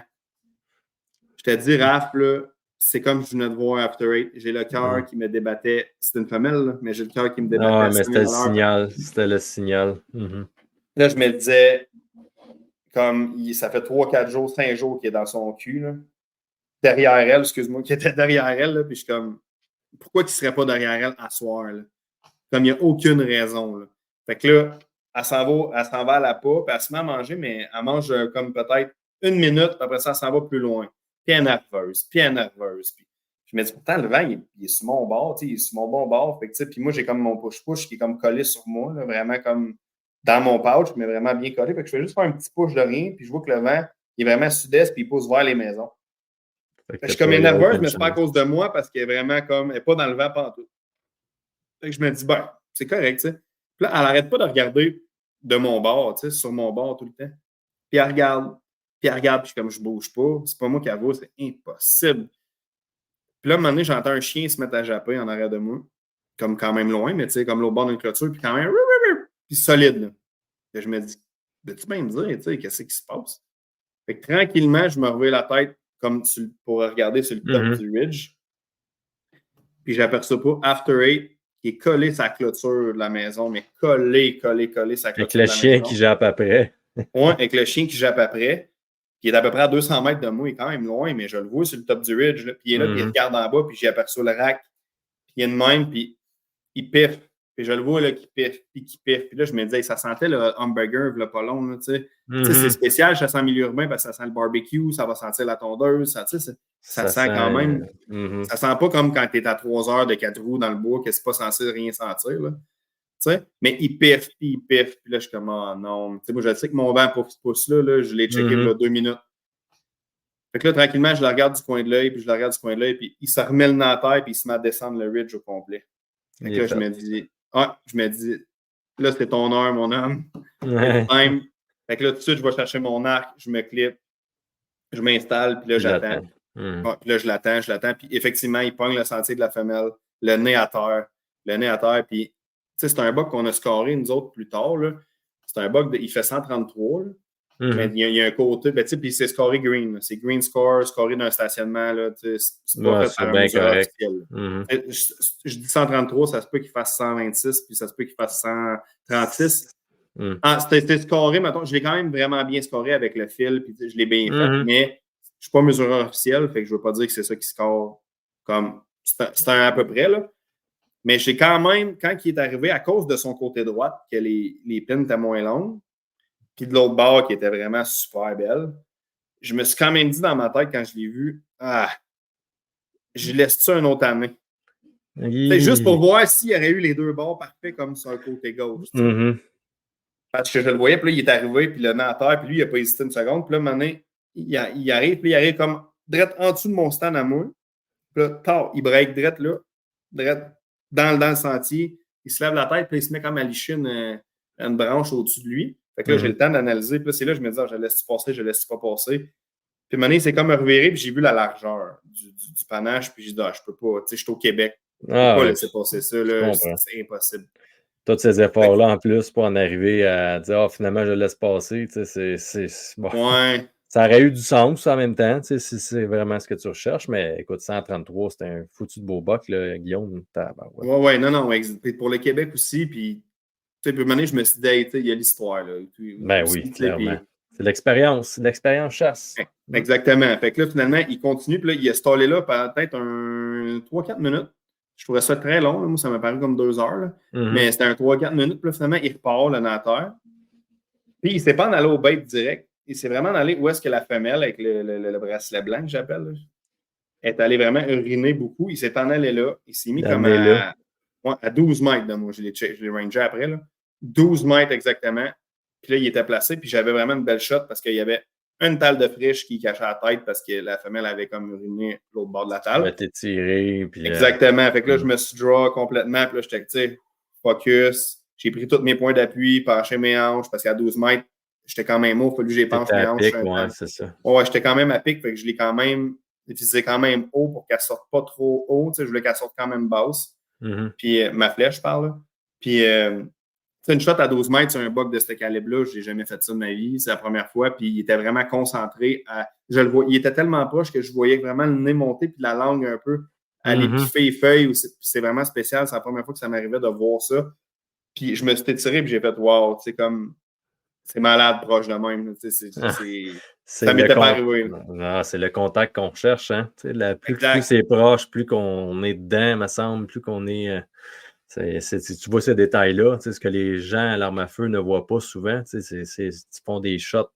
Je te dis, Raph, là, c'est comme je venais de voir After Eight. J'ai le cœur qui me débattait. C'était une femelle, là, mais j'ai le cœur qui me débattait.
Ah, mais c'était le signal. C'était le signal. Mm-hmm.
Là, je me disais, comme ça fait 3, 4 jours, 5 jours qu'il est dans son cul, là. Derrière elle, excuse-moi, qui était derrière elle, là, puis je suis comme, pourquoi il ne serait pas derrière elle à soir, là? Comme il n'y a aucune raison, là. Fait que là, elle s'en va à la pas, puis elle se met à manger, mais elle mange comme peut-être 1 minute, puis après ça, elle s'en va plus loin. Puis elle est nerveuse. Puis je me dis, pourtant, le vent, il est sur mon bord, il est sur mon bon bord. Fait que, puis moi, j'ai comme mon push-push qui est comme collé sur moi, là, vraiment comme dans mon pouch, mais vraiment bien collé. Fait que je fais juste faire un petit push de rien, puis je vois que le vent, il est vraiment sud-est, puis il pousse vers les maisons. Fait que je suis comme nerveuse, mais c'est pas à cause de moi, parce qu'elle est vraiment comme, elle n'est pas dans le vent pantoute. Fait que je me dis, ben, c'est correct, tu sais. Puis là, elle n'arrête pas de regarder de mon bord, tu sais, sur mon bord tout le temps. Puis elle regarde, puis comme je bouge pas, c'est pas moi qui avoue, c'est impossible. Puis là, à un moment donné, j'entends un chien se mettre à japper en arrière de moi, comme quand même loin, mais tu sais, comme l'autre bord d'une clôture, puis quand même, puis solide, là. Puis je me dis, veux-tu bien me dire, tu sais, qu'est-ce qui se passe? Fait que tranquillement, je me revais la tête comme pour regarder sur le top du ridge. Puis j'aperçois pas After Eight qui est collé sa clôture de la maison, mais collé sa clôture de la maison.
Avec le chien qui jappe après.
Oui, avec le chien qui jappe après, qui est à peu près à 200 mètres de moi, il est quand même loin, mais je le vois sur le top du ridge, là, puis il est là, puis il regarde en bas, puis j'ai aperçu le rack, puis il est de même, puis il piffe, puis je le vois là, qui piffe, puis là, je me disais, ça sentait le hamburger, là, pas long, là, tu sais. Tu sais, c'est spécial, ça sent milieu urbain, parce que ça sent le barbecue, ça va sentir la tondeuse, ça sent quand même, ça sent pas comme quand tu es à 3 heures de 4 roues dans le bois, que c'est pas censé rien sentir, là. T'sais? Mais il piffe, puis là, je suis comme, oh non. T'sais, moi, je sais que mon vent pousse là, je l'ai checké là, 2 minutes. Fait que là, tranquillement, je le regarde du coin de l'œil, puis il se remet le nez à terre, puis il se met à descendre le ridge au complet. Fait que là, je me dis, là, c'est ton heure, mon homme. Fait que là, tout de suite, je vais chercher mon arc, je me clip, je m'installe, puis là, j'attends. Puis là, je l'attends, puis effectivement, il pogne le sentier de la femelle, le nez à terre, puis tu sais, c'est un bug qu'on a scoré, nous autres, plus tard. Là. C'est un bug, il fait 133. Là. Mais il y a un côté, ben, puis c'est scoré green. Là. C'est green score, scoré d'un stationnement. Là, c'est pas fait par un mesure officiel. Je dis 133, ça se peut qu'il fasse 126, puis ça se peut qu'il fasse 136. C'était scoré, mettons. Je l'ai quand même vraiment bien scoré avec le fil, puis je l'ai bien fait, mais je ne suis pas mesureur officiel, fait que je ne veux pas dire que c'est ça qui score comme. C'est à peu près, là. Mais j'ai quand même, quand il est arrivé, à cause de son côté droite, que les pins étaient moins longues, puis de l'autre bord qui était vraiment super belle, je me suis quand même dit dans ma tête, quand je l'ai vu, je laisse ça un autre année. C'est juste pour voir s'il y aurait eu les deux bords parfaits comme sur un côté gauche. Parce que je le voyais, puis là, il est arrivé, puis le nez à terre, puis lui, il n'a pas hésité une seconde. Puis là, maintenant, il arrive comme direct en dessous de mon stand à moi. Puis là, il break direct là, direct dans le sentier, il se lève la tête, puis il se met comme à licher une branche au-dessus de lui. Fait que là, j'ai le temps d'analyser. Puis là, c'est là que je me dis, je laisse passer, je laisse pas passer. Puis maintenant, c'est comme me revirer, puis j'ai vu la largeur du panache, puis j'ai dit, je peux pas, tu sais, je suis au Québec. Je peux pas laisser passer ça, là, c'est impossible.
Tous ces efforts-là en plus pour en arriver à dire, finalement, je laisse passer, tu sais, c'est bon.
Ouais.
Ça aurait eu du sens en même temps, tu sais, si c'est vraiment ce que tu recherches, mais écoute, 133, c'était un foutu de beau buck, là, Guillaume.
Ouais, non. Pour le Québec aussi, puis, tu sais, puis maintenant, je me suis dit, il y a l'histoire, là.
Ben aussi, oui, clairement. C'est l'expérience chasse.
Exactement. Fait que là, finalement, il continue, puis là, il est stallé là pendant peut-être 3-4 minutes. Je trouvais ça très long, là. Moi, ça m'a paru comme 2 heures, là. Mais c'était un 3-4 minutes, puis là, finalement, il repart, le nateur. Puis, il ne s'est pas en allé au bait direct. Il s'est vraiment allé où est-ce que la femelle, avec le bracelet blanc que j'appelle, est allée vraiment uriner beaucoup. Il s'est en allé là. Il s'est mis comme à 12 mètres de moi. Je l'ai rangé après. Là. 12 mètres exactement. Puis là, il était placé. Puis j'avais vraiment une belle shot parce qu'il y avait une talle de friche qui cachait la tête parce que la femelle avait comme uriné l'autre bord de la talle.
Elle était tirée. Puis
exactement. Fait que là, je me suis draw complètement. Puis là, j'étais, tu sais, focus. J'ai pris tous mes points d'appui, penché mes hanches parce qu'à 12 mètres, j'étais quand même haut, il fallu que j'épanche mes hanches.
Ouais, c'est ça.
Ouais, j'étais quand même à pic, fait que je l'ai quand même utilisé quand même haut pour qu'elle sorte pas trop haut. Tu sais, je voulais qu'elle sorte quand même basse. Puis ma flèche, je parle. Puis une shot à 12 mètres sur un buck de ce calibre-là, je n'ai jamais fait ça de ma vie. C'est la première fois. Puis il était vraiment concentré. Il était tellement proche que je voyais vraiment le nez monter puis la langue un peu aller piffer les feuilles. C'est vraiment spécial. C'est la première fois que ça m'arrivait de voir ça. Puis je me suis étiré puis j'ai fait « wow ». C'est malade proche de même. Ça m'était pas arrivé.
Non, c'est le contact qu'on recherche. Hein? Plus c'est proche, plus qu'on est dedans, me semble, plus qu'on est... tu vois ces détails-là, ce que les gens à l'arme à feu ne voient pas souvent. Ils font des shots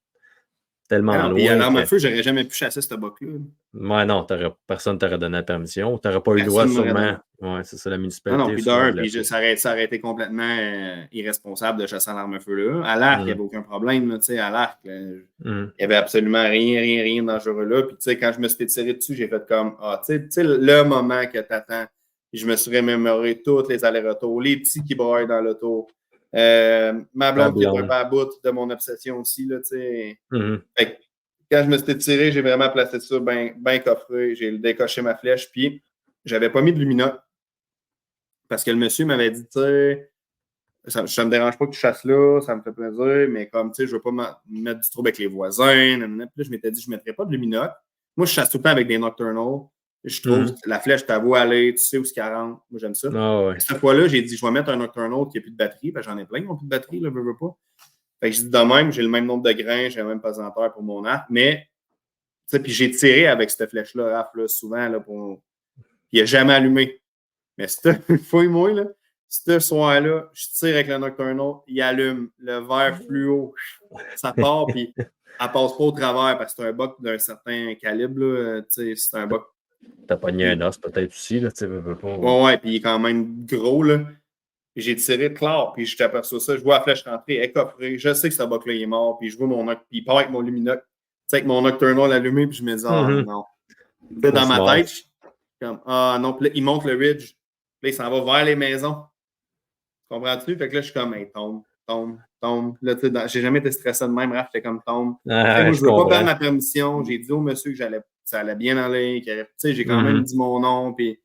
tellement loin.
Puis à l'arme à feu, j'aurais jamais pu chasser ce buck-là.
Ouais, non, personne ne t'aurait donné la permission. Tu n'aurais pas eu le droit sûrement. Ouais, c'est ça, la municipalité.
Non, puis d'un, ça aurait été complètement irresponsable de chasser à l'arme à feu-là. À l'arc, il n'y avait aucun problème. À l'arc, il n'y avait absolument rien de dangereux là. Puis quand je me suis tiré dessus, j'ai fait comme le moment que tu attends. Je me suis remémoré tous les allers-retours, les petits qui braillent dans l'auto. Ma blonde qui est un peu à bout de mon obsession aussi. Là, fait que, quand je me suis tiré, j'ai vraiment placé ça bien coffré. J'ai décoché ma flèche, puis j'avais pas mis de luminote. Parce que le monsieur m'avait dit, tu sais, ça me dérange pas que tu chasses là, ça me fait plaisir, mais comme, tu sais, je veux pas me mettre du trouble avec les voisins. Puis là, je m'étais dit, je mettrais pas de luminote. Moi, je chasse tout le temps avec des nocturnals. Je trouve que la flèche, t'as beau aller, tu sais où ce qu'elle rentre. Moi, j'aime ça. Cette fois-là, j'ai dit, je vais mettre un nocturnal qui n'a plus de batterie, parce que j'en ai plein qui n'ont plus de batterie, là, veux pas. Fait que je dis de même, j'ai le même nombre de grains, j'ai le même pesanteur pour mon arc, mais, tu sais, puis j'ai tiré avec cette flèche-là, Raph, là, souvent, là, puis il n'a jamais allumé. Mais fouille-moi, là, ce soir-là, je tire avec le nocturnal, il allume, le vert fluo, ça part, puis elle passe pas au travers, parce que c'est un buck d'un certain calibre, là, tu sais, c'est un buck.
T'as pogné un os peut-être aussi, là, tu sais, pas.
Ouais, puis il est quand même gros, là. Puis j'ai tiré clair, puis je t'aperçois ça, je vois la flèche rentrer, elle est coffrée, je sais que ce buck-là il est mort, puis je vois puis il part avec mon luminoc, tu sais, avec mon nocturnal allumé, puis je me dis, non. Puis dans ma tête, comme, non, puis là, il monte le ridge, puis là, il s'en va vers les maisons. Comprends-tu? Fait que là, je suis comme, hey, tombe. Là, tu sais, j'ai jamais été stressé de même, Raph, j'étais comme, tombe. Moi, je veux pas perdre ma permission, j'ai dit au monsieur que ça allait bien aller, tu sais, j'ai quand même dit mon nom, puis.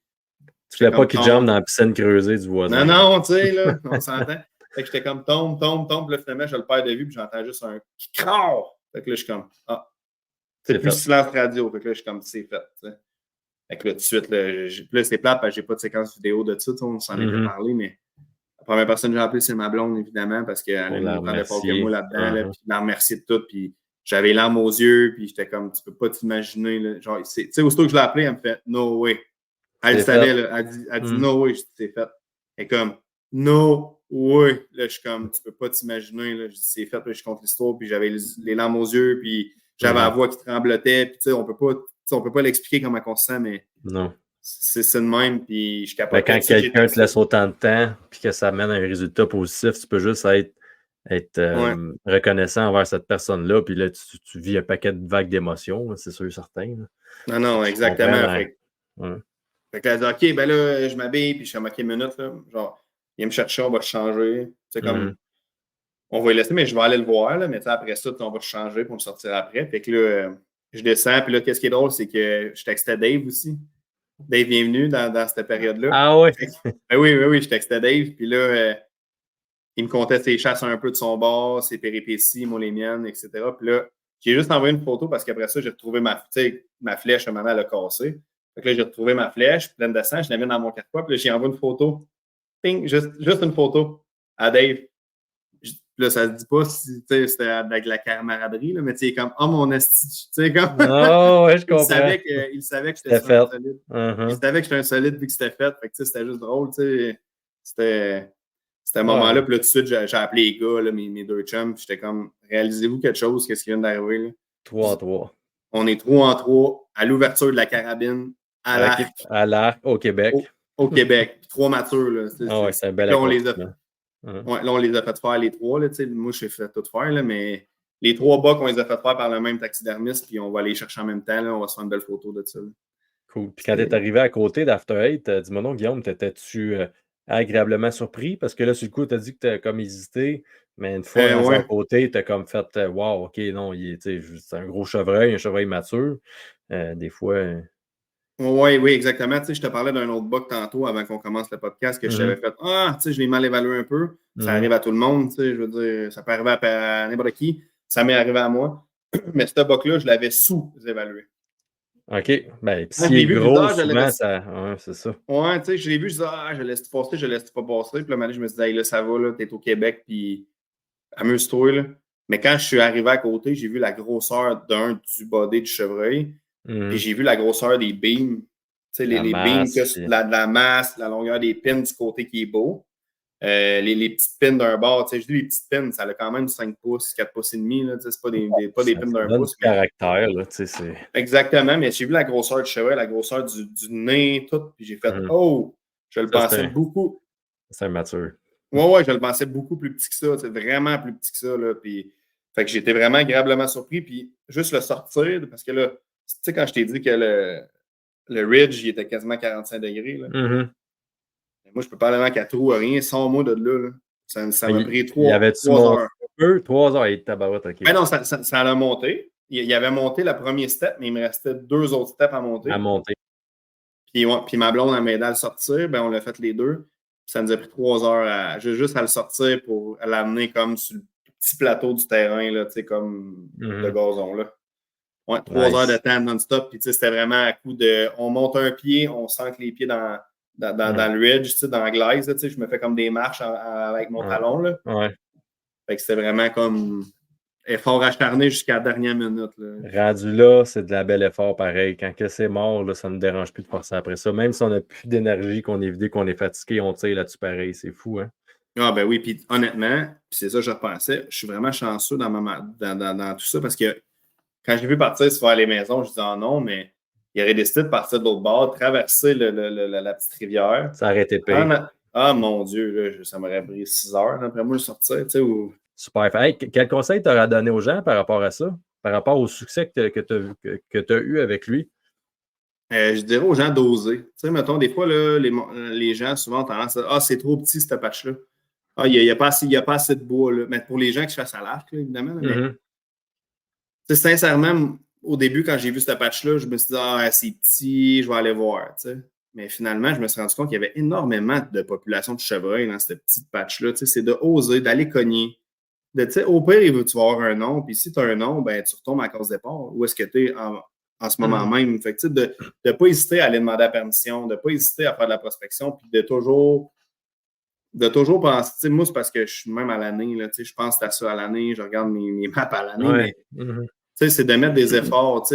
Tu voulais pas qu'il jump dans la piscine creusée du voisin.
Non, tu sais, là, on s'entend. Fait que j'étais comme tombe, puis là, finalement, je le perds de vue, puis j'entends juste un crrrr. Fait que là, je suis comme, c'est plus silence radio. Fait que là, je suis comme, c'est fait, tu sais. Fait que là, tout de suite, là, c'est plate, parce que j'ai pas de séquence vidéo de ça, on s'en était parlé, mais la première personne que j'ai appelée, c'est ma blonde, évidemment, parce qu'elle ne prenait pas que moi là-dedans, là, puis la remercier de tout, puis j'avais les larmes aux yeux, puis j'étais comme, tu peux pas t'imaginer, là, genre, tu sais, aussitôt que je l'ai appelée, elle me fait, no way. Elle le savait, là, elle dit no way, c'est fait. Elle est comme, no way. Là, je suis comme, tu peux pas t'imaginer, là, je dis, c'est fait, là, je compte l'histoire, puis j'avais les larmes aux yeux, puis j'avais la voix qui tremblotait, puis tu sais, on peut pas l'expliquer comment on se sent, mais
non.
C'est ça de même, puis je suis capable.
Quand quelqu'un te laisse autant de temps, puis que ça amène à un résultat positif, tu peux juste être reconnaissant envers cette personne-là, puis là, tu vis un paquet de vagues d'émotions, c'est sûr et certain. Là.
Non, exactement. Fait que là, elle dit, OK, ben là, je m'habille, puis je suis comme, OK, minute, là, genre, il me chercher, on va se changer. C'est comme, on va le laisser, mais je vais aller le voir, là, mais après ça, on va se changer pour me sortir après. Fait que là, je descends, puis là, qu'est-ce qui est drôle, c'est que je textais Dave aussi. Dave, bienvenue dans cette période-là.
Ah oui?
Ben oui, je textais Dave, puis là, il me contait ses chasses un peu de son bord, ses péripéties, moi les miennes, etc. Puis là, j'ai juste envoyé une photo parce qu'après ça, j'ai retrouvé ma flèche, à un moment, elle a cassé. Fait que là, j'ai retrouvé ma flèche pleine de sang, je l'avais dans mon carquois, puis là, j'ai envoyé une photo. Ping, juste une photo à Dave. Puis là, ça se dit pas si c'était avec la camaraderie, là, mais tu sais, comme, mon esti, tu sais, comme.
Oh, ouais, je comprends.
Il savait que j'étais un solide. Il savait que j'étais un solide vu que c'était fait. Fait que, tu sais, c'était juste drôle, tu sais. C'était un moment-là, puis là, tout de suite, j'ai appelé les gars, là, mes deux chums, puis j'étais comme, réalisez-vous quelque chose, qu'est-ce qui vient d'arriver, là?
3-3.
On est 3-3 à l'ouverture de la carabine, à l'arc.
À l'arc, au Québec.
Au Québec. Puis 3 matures, là.
C'est un bel
là, on les a fait faire les 3, là, tu sais. Moi, je fait tout faire, là, mais les 3 bucks, on les a fait faire par le même taxidermiste, puis on va aller chercher en même temps, là, on va se faire une belle photo de ça. Là.
Cool. Puis quand tu es arrivé à côté d'After Eight, dis-moi donc, Guillaume, t'étais-tu agréablement surpris? Parce que là, sur le coup, tu as dit que tu as comme hésité, mais une fois à côté, tu as comme fait wow, OK, non, c'est un gros chevreuil, un chevreuil mature. Des fois.
Oui, exactement. Tu sais, je te parlais d'un autre buck tantôt avant qu'on commence le podcast que je t'avais fait. Ah, tu sais, je l'ai mal évalué un peu. Ça arrive à tout le monde, tu sais, je veux dire, ça peut arriver à n'importe qui. Ça m'est arrivé à moi. Mais ce buck-là, je l'avais sous-évalué.
OK. Ben,
Quand je
s'il
l'ai
est
vu plus
gros,
tard, je l'avais.
souvent, ça. Ouais, c'est ça.
Ouais, tu sais, je l'ai vu, je disais, ah, je laisse passer, je laisse pas passer. Puis là, maintenant, je me suis dit, hey, là, ça va, là, t'es au Québec, puis amuse-toi, là. Mais quand je suis arrivé à côté, j'ai vu la grosseur du body du chevreuil, puis j'ai vu la grosseur des beams. Tu sais,
La
les beams,
masse.
que la masse, la longueur des pins du côté qui est beau. Les petites pins d'un bord, tu sais, je dis les petites pins, ça a quand même 5 pouces, 4 pouces et demi, là, tu sais, c'est pas des pins d'un
donne
pouce.
du caractère, là, tu sais, c'est.
Exactement, mais j'ai vu la grosseur du cheval, la grosseur du nez, tout, puis j'ai fait oh, je le
Ça,
pensais beaucoup.
c'est mature.
Ouais, je le pensais beaucoup plus petit que ça, c'est vraiment plus petit que ça, là, puis fait que j'étais vraiment agréablement surpris, puis juste le sortir, parce que là, tu sais, quand je t'ai dit que le ridge, il était quasiment 45 degrés, là. Moi, je peux pas aller dans 4 roues, rien, sans moi de là, là. Ça m'a pris
Il y
3
avait-tu
heures.
monté un peu? 3 heures et tabarouette, OK.
Ben non, ça a monté. Il avait monté le premier step, mais il me restait 2 autres steps à monter.
À monter.
Puis ma blonde, elle m'aidait à le sortir. Ben, on l'a fait les deux. Puis ça nous a pris 3 heures juste à le sortir pour l'amener comme sur le petit plateau du terrain, là, comme de gazon. Là. Ouais, 3 heures de temps non-stop. Puis c'était vraiment à coup de. On monte un pied, on sent que les pieds dans le ridge, dans la glaise. Là, je me fais comme des marches avec mon talon. Là.
Ouais.
Fait que c'était vraiment comme effort acharné jusqu'à la dernière minute. Là.
Rendu là, c'est de la belle effort pareil. Quand que c'est mort, là, ça ne me dérange plus de forcer après ça. Même si on n'a plus d'énergie, qu'on est vidé, qu'on est fatigué, on tire là-dessus pareil. C'est fou, hein?
Ah ben oui, puis honnêtement, puis c'est ça que je repensais, je suis vraiment chanceux dans tout ça parce que quand j'ai vu partir se faire les maisons, je disais ah non, mais il aurait décidé de partir de l'autre bord, traverser la petite rivière.
Ça aurait été pire.
Ah mon Dieu, là, ça m'aurait pris 6 heures après moi de sortir, tu sais.
Super. Hey, quel conseil tu aurais donné aux gens par rapport à ça? Par rapport au succès que tu as eu avec lui?
Je dirais aux gens d'oser. Tu sais, mettons, des fois, là, les gens souvent ont tendance à c'est trop petit, ce patch-là. Ah, il n'y a pas assez de bois, là. Mais pour les gens qui fassent à l'arc, là, évidemment. Mais, sincèrement, au début, quand j'ai vu ce patch-là, je me suis dit, c'est petit, je vais aller voir. T'sais. Mais finalement, je me suis rendu compte qu'il y avait énormément de population de chevreuils dans cette petite patch-là. C'est de oser, d'aller cogner. Au pire, tu vas avoir un nom, puis si tu as un nom, ben, tu retombes à cause départ. Où est-ce que tu es en ce moment même? Fait que, de ne pas hésiter à aller demander la permission, de ne pas hésiter à faire de la prospection, puis de toujours penser, moi, c'est parce que je suis même à l'année, là, je pense à ça à l'année, je regarde mes maps à l'année, mais c'est de mettre des efforts,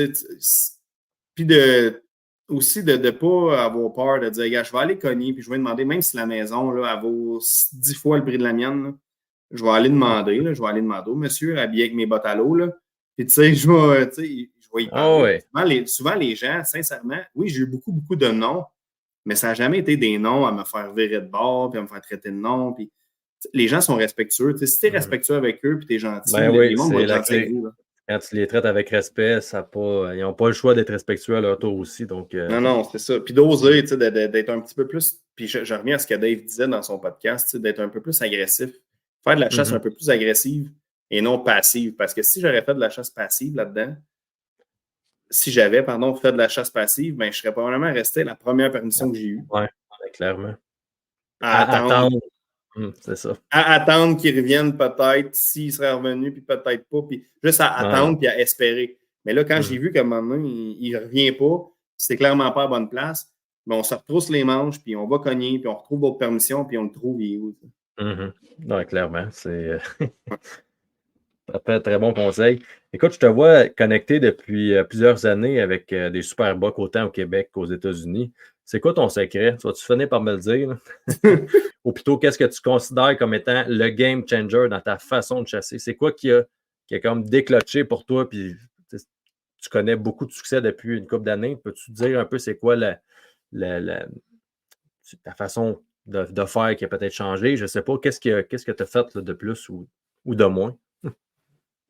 puis aussi de ne pas avoir peur de dire, gars, je vais aller cogner, puis je vais demander, même si la maison, là, elle vaut 10 fois le prix de la mienne, là, je vais aller demander au monsieur, habillé avec mes bottes à l'eau, là, puis je vais y parler. Souvent, les gens, sincèrement, oui, j'ai eu beaucoup, beaucoup de noms, mais ça n'a jamais été des noms à me faire virer de bord, puis à me faire traiter de nom. Puis, les gens sont respectueux. Si tu es respectueux avec eux, puis tu es gentil, les gens vont être gentils avec vous. Là.
Quand tu les traites avec respect, ils n'ont pas le choix d'être respectueux à leur tour aussi. Donc,
Non, c'est ça. Puis d'oser, d'être un petit peu plus. Puis je reviens à ce que Dave disait dans son podcast, d'être un peu plus agressif. Faire de la chasse un peu plus agressive et non passive. Parce que si j'aurais fait de la chasse passive là-dedans, si j'avais, fait de la chasse passive, ben, je serais probablement resté la première permission que j'ai eue.
Oui, clairement.
À attendre.
C'est ça.
À attendre qu'il revienne peut-être, s'il serait revenu, puis peut-être pas, puis juste à attendre, puis à espérer. Mais là, quand j'ai vu qu'à un moment donné, il ne revient pas, c'est clairement pas à bonne place, mais on se retrousse les manches, puis on va cogner, puis on retrouve votre permission, puis on le trouve, il est où?
Non, clairement, c'est un très bon conseil. Écoute, je te vois connecté depuis plusieurs années avec des super bucks autant au Québec qu'aux États-Unis. C'est quoi ton secret? Vas-tu finir par me le dire? Ou plutôt, qu'est-ce que tu considères comme étant le game changer dans ta façon de chasser? C'est quoi qui a comme déclenché pour toi? Puis tu connais beaucoup de succès depuis une couple d'années. Peux-tu dire un peu c'est quoi ta façon de faire qui a peut-être changé? Je ne sais pas. Qu'est-ce que tu as fait là, de plus ou de moins?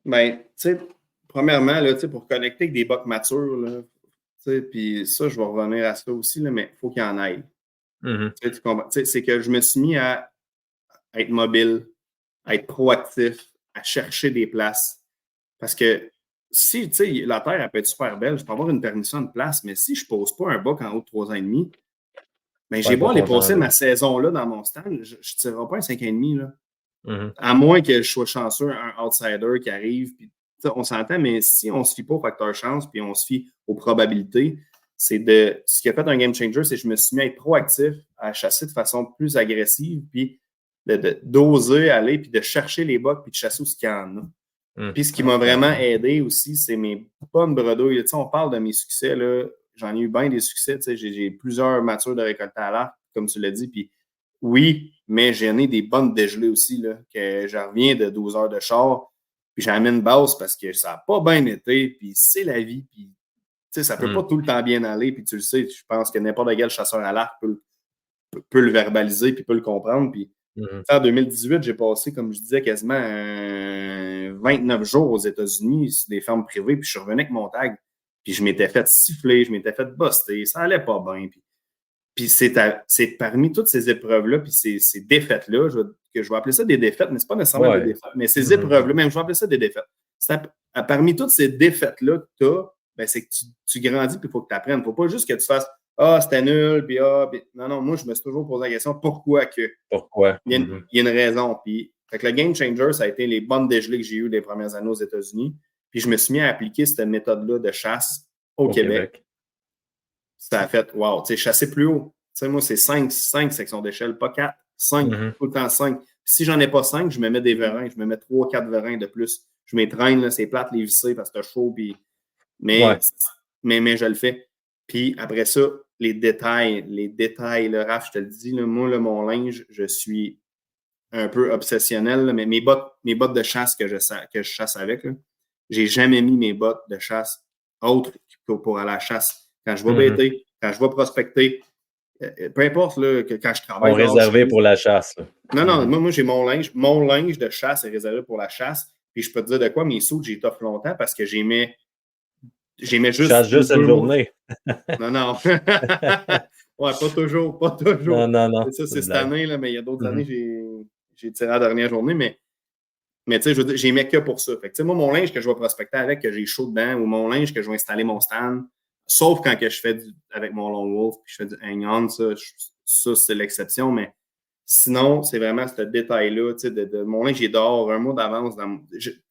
Bien, tu sais, premièrement, là, pour connecter avec des bucks matures, là, puis ça, je vais revenir à ça aussi, là, mais il faut qu'il y en aille. C'est que je me suis mis à être mobile, à être proactif, à chercher des places. Parce que si, tu sais, la terre, elle peut être super belle, je peux avoir une permission de place, mais si je ne pose pas un buck en haut de 3 ans et demi, ben, j'ai beau aller passer ma saison-là dans mon stand, je ne tirerai pas un 5,5, là.
Mhm.
À moins que je sois chanceux, un outsider qui arrive, puis on s'entend, mais si on ne se fie pas au facteur chance, puis on se fie aux probabilités, ce qui a fait un game changer, c'est que je me suis mis à être proactif, à chasser de façon plus agressive, puis d'oser aller, puis de chercher les bucks, puis de chasser où ce qu'il y en a. Puis ce qui m'a vraiment aidé aussi, c'est mes bonnes bredouilles. Tu sais, on parle de mes succès, là. J'en ai eu bien des succès. Tu sais, j'ai plusieurs matures de récolter à l'arc, comme tu l'as dit. Puis oui, mais j'en ai des bonnes dégelées aussi, là, que je reviens de 12 heures de char, puis j'amène basse parce que ça n'a pas bien été, puis c'est la vie. Puis tu sais, ça peut pas tout le temps bien aller, puis tu le sais, je pense que n'importe quel chasseur à l'arc peut le verbaliser, puis peut le comprendre. Puis en 2018, j'ai passé, comme je disais, quasiment 29 jours aux États-Unis sur des fermes privées, puis je suis revenu avec mon tag. Puis je m'étais fait siffler, je m'étais fait buster, ça allait pas bien. Puis c'est parmi toutes ces épreuves-là, puis ces défaites-là, que je vais appeler ça des défaites, mais c'est pas nécessairement des défaites, mais ces épreuves-là, même je vais appeler ça des défaites. Parmi toutes ces défaites-là que tu as, ben, c'est que tu grandis, puis il faut que tu apprennes. Il ne faut pas juste que tu fasses ah, c'était nul, puis non, moi, je me suis toujours posé la question pourquoi que.
Pourquoi?
Il y a une raison. Puis, fait que le game changer, ça a été les bonnes dégelées que j'ai eues les premières années aux États-Unis. Puis, je me suis mis à appliquer cette méthode-là de chasse au Québec. Ça a fait, wow, tu sais, chasser plus haut. Tu sais, moi, c'est 5 sections d'échelle, pas 4. 5, tout le temps 5. Puis, si j'en ai pas 5, je me mets des vérins. Je me mets 3-4 vérins de plus. Je m'étreigne, là, c'est plate les visser parce que c'est chaud. Puis... Mais je le fais. Puis après ça, les détails, là, Raph, je te le dis, là, moi, là, mon linge, je suis un peu obsessionnel, là, mais mes bottes de chasse que je chasse avec, j'ai jamais mis mes bottes de chasse autres que pour aller à la chasse. Quand je vais bêter, quand je vais prospecter, peu importe là, que quand je travaille.
Réservé pour la chasse. Là.
Non, moi, j'ai mon linge. Mon linge de chasse est réservé pour la chasse. Puis je peux te dire de quoi, mes sous, j'ai toffé longtemps parce que j'aimais juste.
Chasse juste une journée.
Non. Ouais, pas toujours.
Non.
Ça, c'est cette année, là, mais il y a d'autres années, j'ai tiré la dernière journée, mais tu sais, je veux dire, j'aimais que pour ça. Fait que, tu sais, moi, mon linge que je vais prospecter avec, que j'ai chaud dedans, ou mon linge que je vais installer mon stand, sauf quand que je fais avec mon Lone Wolf, puis je fais du hang-on, ça c'est l'exception, mais sinon, c'est vraiment ce détail-là, tu sais, de mon linge, j'ai dehors un mois d'avance.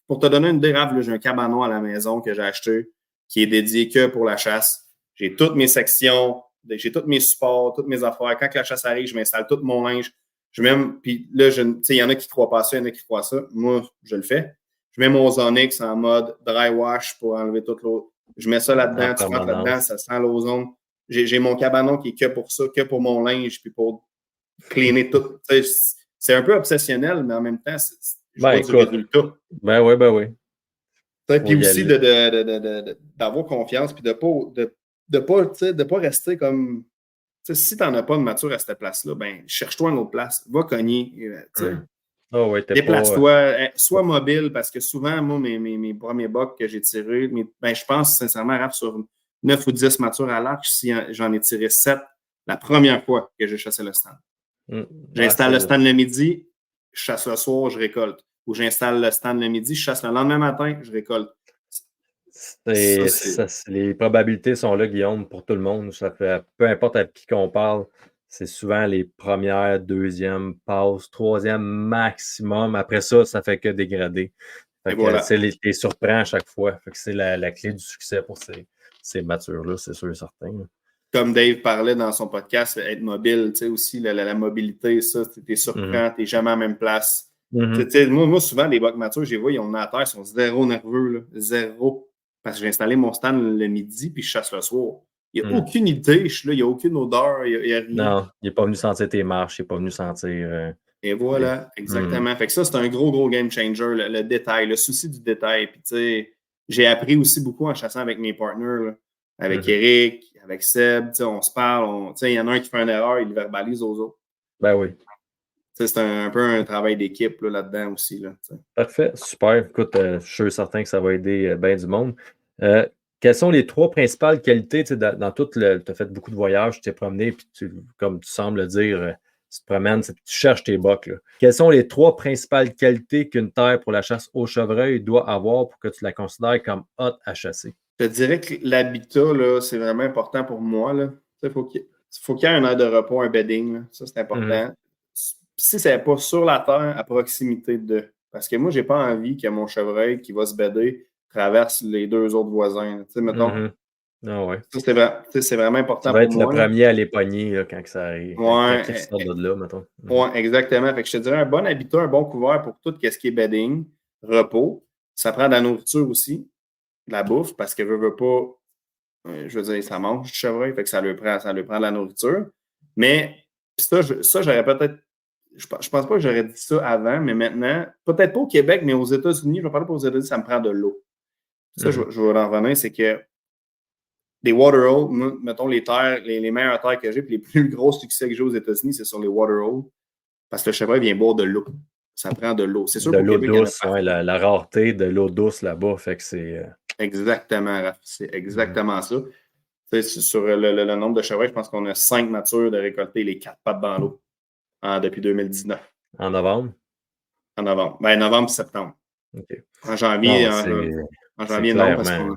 Pour te donner une idée, Raph, j'ai un cabanon à la maison que j'ai acheté, qui est dédié que pour la chasse. J'ai toutes mes sections, j'ai tous mes supports, toutes mes affaires. Quand la chasse arrive, je m'installe tout mon linge. Puis là, il y en a qui ne croient pas ça, il y en a qui croient ça. Moi, je le fais. Je mets mon Zonix en mode dry wash pour enlever toute l'eau. Je mets ça là-dedans, tu rentres là-dedans, ça sent l'ozone. J'ai mon cabanon qui est que pour ça, que pour mon linge, puis pour cleaner tout. C'est un peu obsessionnel, mais en même temps, je vois du résultat.
Ben oui.
Puis aussi d'avoir confiance, puis de pas rester comme. Si tu n'en as pas de mature à cette place-là, ben cherche-toi une autre place. Va cogner. Déplace-toi. Sois mobile, parce que souvent, moi, mes premiers bucks que j'ai tirés, je pense sincèrement, Raph, sur 9 ou 10 matures à l'arc, si j'en ai tiré 7 la première fois que j'ai chassé le stand. J'installe le stand le midi, je chasse le soir, je récolte. Ou j'installe le stand le midi, je chasse le lendemain matin, je récolte.
Les probabilités sont là, Guillaume, pour tout le monde. Ça fait, peu importe avec qui qu'on parle, c'est souvent les premières, deuxièmes passes, troisième maximum. Après ça, ça fait que dégrader. Les surprend à chaque fois. Fait que c'est la clé du succès pour ces matures-là, c'est sûr et certain.
Comme Dave parlait dans son podcast, être mobile, tu sais, aussi la mobilité, ça, t'es surprend, t'es jamais à la même place. Moi, souvent, les bucks matures, je les vois, ils ont à terre, ils sont zéro nerveux, là, zéro. Parce que j'ai installé mon stand le midi, puis je chasse le soir. Il n'y a aucune idée, je suis là, il n'y a aucune odeur, il n'y a rien.
Non, il n'est pas venu sentir tes marches, il n'est pas venu sentir...
Et voilà, exactement. Fait que ça, c'est un gros game changer, le détail, le souci du détail. Puis, tu sais, j'ai appris aussi beaucoup en chassant avec mes partners, là, avec Eric, avec Seb, on se parle, il y en a un qui fait une erreur, il le verbalise aux autres.
Ben oui.
C'est un peu un travail d'équipe là-dedans aussi. Là,
parfait, super. Écoute, je suis sûr certain que ça va aider bien du monde. Quelles sont les 3 principales qualités dans tout tu as fait beaucoup de voyages, tu t'es promené, puis comme tu sembles le dire, Tu te promènes, tu cherches tes bocs. Là. Quelles sont les 3 principales qualités qu'une terre pour la chasse au chevreuil doit avoir pour que tu la considères comme haute à chasser?
Je te dirais que l'habitat, là, c'est vraiment important pour moi. Il faut qu'il y ait un aire de repos, un bedding. Là. Ça, c'est important. Si ce n'est pas sur la terre, à proximité de. Parce que moi, je n'ai pas envie que mon chevreuil qui va se bedder traverse les 2 autres voisins. Mettons,
Ah ouais.
ça, c'est vraiment important
pour moi. Tu vas
être
être le premier à les pogner là, quand ça arrive.
Ouais,
quand ils sortent de là, mettons.
Oui, exactement. Fait que je te dirais un bon habitat, un bon couvert pour tout ce qui est bedding, repos. Ça prend de la nourriture aussi, de la bouffe, parce que veut pas, je veux dire, ça mange du chevreuil, fait que ça lui prend de la nourriture. Mais ça j'aurais peut-être. Je pense pas que j'aurais dit ça avant, mais maintenant, peut-être pas au Québec, mais aux États-Unis, je vais parler pour aux États-Unis, ça me prend de l'eau. Ça, je vais en revenir, c'est que des water holes, mettons les terres, les meilleures terres que j'ai, puis les plus gros succès que j'ai aux États-Unis, c'est sur les water holes. Parce que le chevreuil vient boire de l'eau. Ça prend de l'eau. C'est sûr
de
qu'au
l'eau
Québec,
douce, ouais, la rareté de l'eau douce là-bas, fait que c'est...
Exactement, Raph. C'est exactement ça. Sur le nombre de chevreuils, je pense qu'on a 5 matures de récolter les 4 pattes dans l'eau depuis 2019.
En novembre?
En novembre. Ben, novembre et septembre.
OK.
En janvier, non, parce qu'on...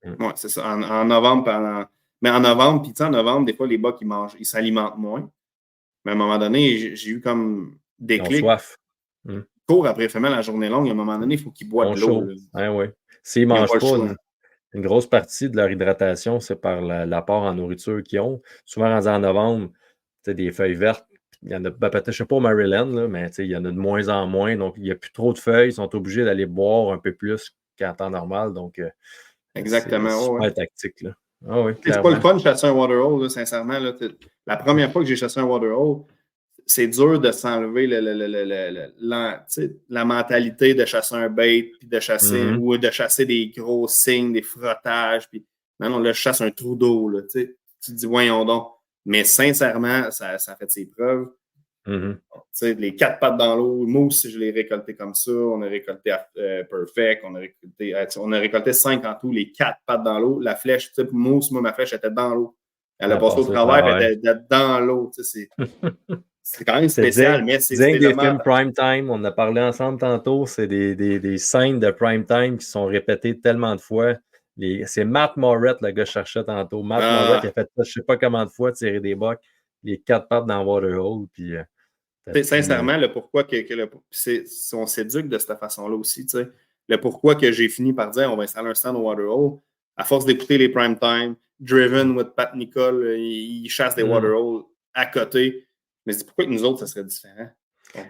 Ouais, c'est ça. En novembre, mais en novembre, puis en novembre, des fois, les bocs, ils s'alimentent moins. Mais à un moment donné, j'ai eu comme des clics.
Soif.
Court après femelle la journée longue, à un moment donné, il faut qu'ils boivent de l'eau.
Oui. S'ils ne mangent pas une grosse partie de leur hydratation, c'est par l'apport en nourriture qu'ils ont. Souvent, rendu en novembre, des feuilles vertes, il y en a, peut-être, je ne sais pas au Maryland, là, mais il y en a de moins en moins. Donc, il n'y a plus trop de feuilles. Ils sont obligés d'aller boire un peu plus qu'en temps normal. Donc,
exactement.
C'est super tactique. Là. Ah oui,
c'est pas le fun de chasser un water hole, là, sincèrement. Là, la première fois que j'ai chassé un water hole, c'est dur de s'enlever la mentalité de chasser un bait, puis de chasser ou de chasser des gros signes, des frottages. Puis, non, là, je chasse un trou d'eau. Là, tu te dis, voyons donc. Mais sincèrement, ça a fait ses preuves. Les 4 pattes dans l'eau, mousse, je l'ai récolté comme ça. On a récolté Perfect. On a récolté 5 en tout, les 4 pattes dans l'eau. La flèche, mousse, moi, ma flèche était dans l'eau. Elle a passé au travers, elle était dans l'eau. C'est quand même spécial, mais c'est
des films prime time. On a parlé ensemble tantôt. C'est des scènes de prime time qui sont répétées tellement de fois. C'est Matt Moret, le gars que je cherchais tantôt. Matt Moret, il a fait je ne sais pas combien de fois tirer des bocs, les 4 pattes dans Waterhole. Puis,
sincèrement, le pourquoi on s'éduque de cette façon-là aussi. Le pourquoi que j'ai fini par dire on va installer un stand au Waterhole, à force d'écouter les prime time, Driven with Pat Nicole, il chasse des Waterhole à côté. Mais c'est pourquoi que nous autres, ça serait différent.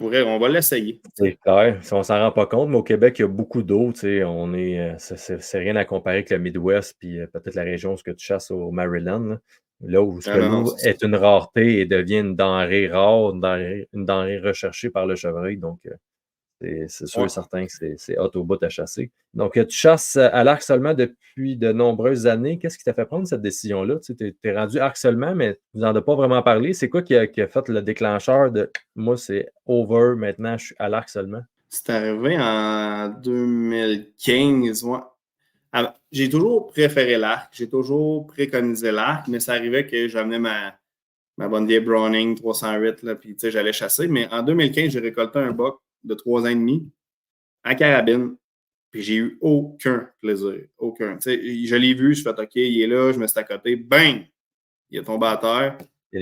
On va l'essayer.
C'est clair. Si on ne s'en rend pas compte, mais au Québec, il y a beaucoup d'eau. C'est rien à comparer avec le Midwest, puis peut-être la région où tu chasses au Maryland. Là où l'eau est une rareté et devient une denrée rare, une denrée recherchée par le chevreuil. Donc, c'est sûr et certain que c'est hot au bout à chasser. Donc, tu chasses à l'arc seulement depuis de nombreuses années. Qu'est-ce qui t'a fait prendre cette décision-là? Tu es rendu arc seulement, mais tu n'en as pas vraiment parlé. C'est quoi qui a fait le déclencheur de « moi, c'est over, maintenant, je suis à l'arc seulement ».
C'est arrivé en 2015. Moi. J'ai toujours préféré l'arc. J'ai toujours préconisé l'arc, mais ça arrivait que j'amenais ma bonne vieille Browning 308, là, puis j'allais chasser. Mais en 2015, j'ai récolté un buck de 3 ans et demi en carabine. Puis j'ai eu aucun plaisir. Aucun. Je l'ai vu, je fais OK, il est là, je me suis à côté, bang! Il est tombé à terre.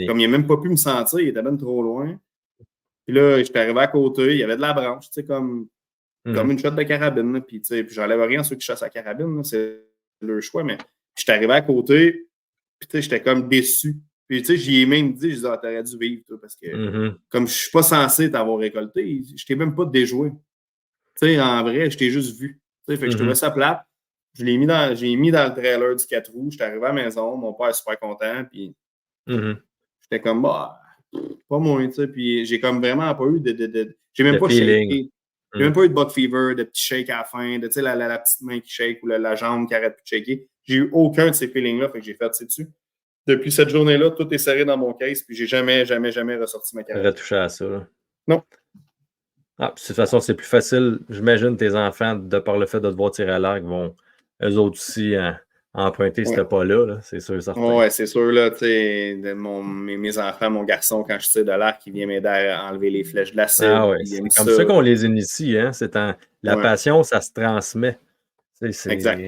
Comme il n'a même pas pu me sentir, il était même trop loin. Puis là, j'étais arrivé à côté, il y avait de la branche, comme une shot de carabine. Puis j'enlève rien à ceux qui chassent à carabine, là, c'est leur choix, mais j'étais arrivé à côté, puis j'étais comme déçu. Puis, j'y ai même dit, t'aurais dû vivre, toi, parce que comme je suis pas censé t'avoir récolté, je t'ai même pas déjoué. En vrai, je t'ai juste vu. Fait que je trouvais ça plate. J'ai mis dans le trailer du 4 roues, j'étais arrivé à la maison, mon père est super content, puis j'étais comme, pas moi, puis j'ai comme vraiment pas eu j'ai même pas shaké. J'ai même pas eu de buck fever, de petit shake à la fin, de la petite main qui shake ou la jambe qui arrête de shaker. J'ai eu aucun de ces feelings-là, fait que j'ai fait dessus. Depuis cette journée-là, tout est serré dans mon case, puis j'ai jamais ressorti ma carrière.
Retouché à ça. Là.
Non.
De toute façon, c'est plus facile. J'imagine tes enfants, de par le fait de devoir tirer à l'arc, vont eux autres aussi emprunter ce pas-là, là, c'est sûr, certain.
Ouais, c'est sûr, là, tu sais, mes enfants, mon garçon, quand je tire de l'arc, il vient m'aider à enlever les flèches de l'acide.
Ah ouais,
Il
c'est
aime
comme
ça.
ça qu'on les initie, hein? La
Ouais.
passion, ça se transmet.
Exact.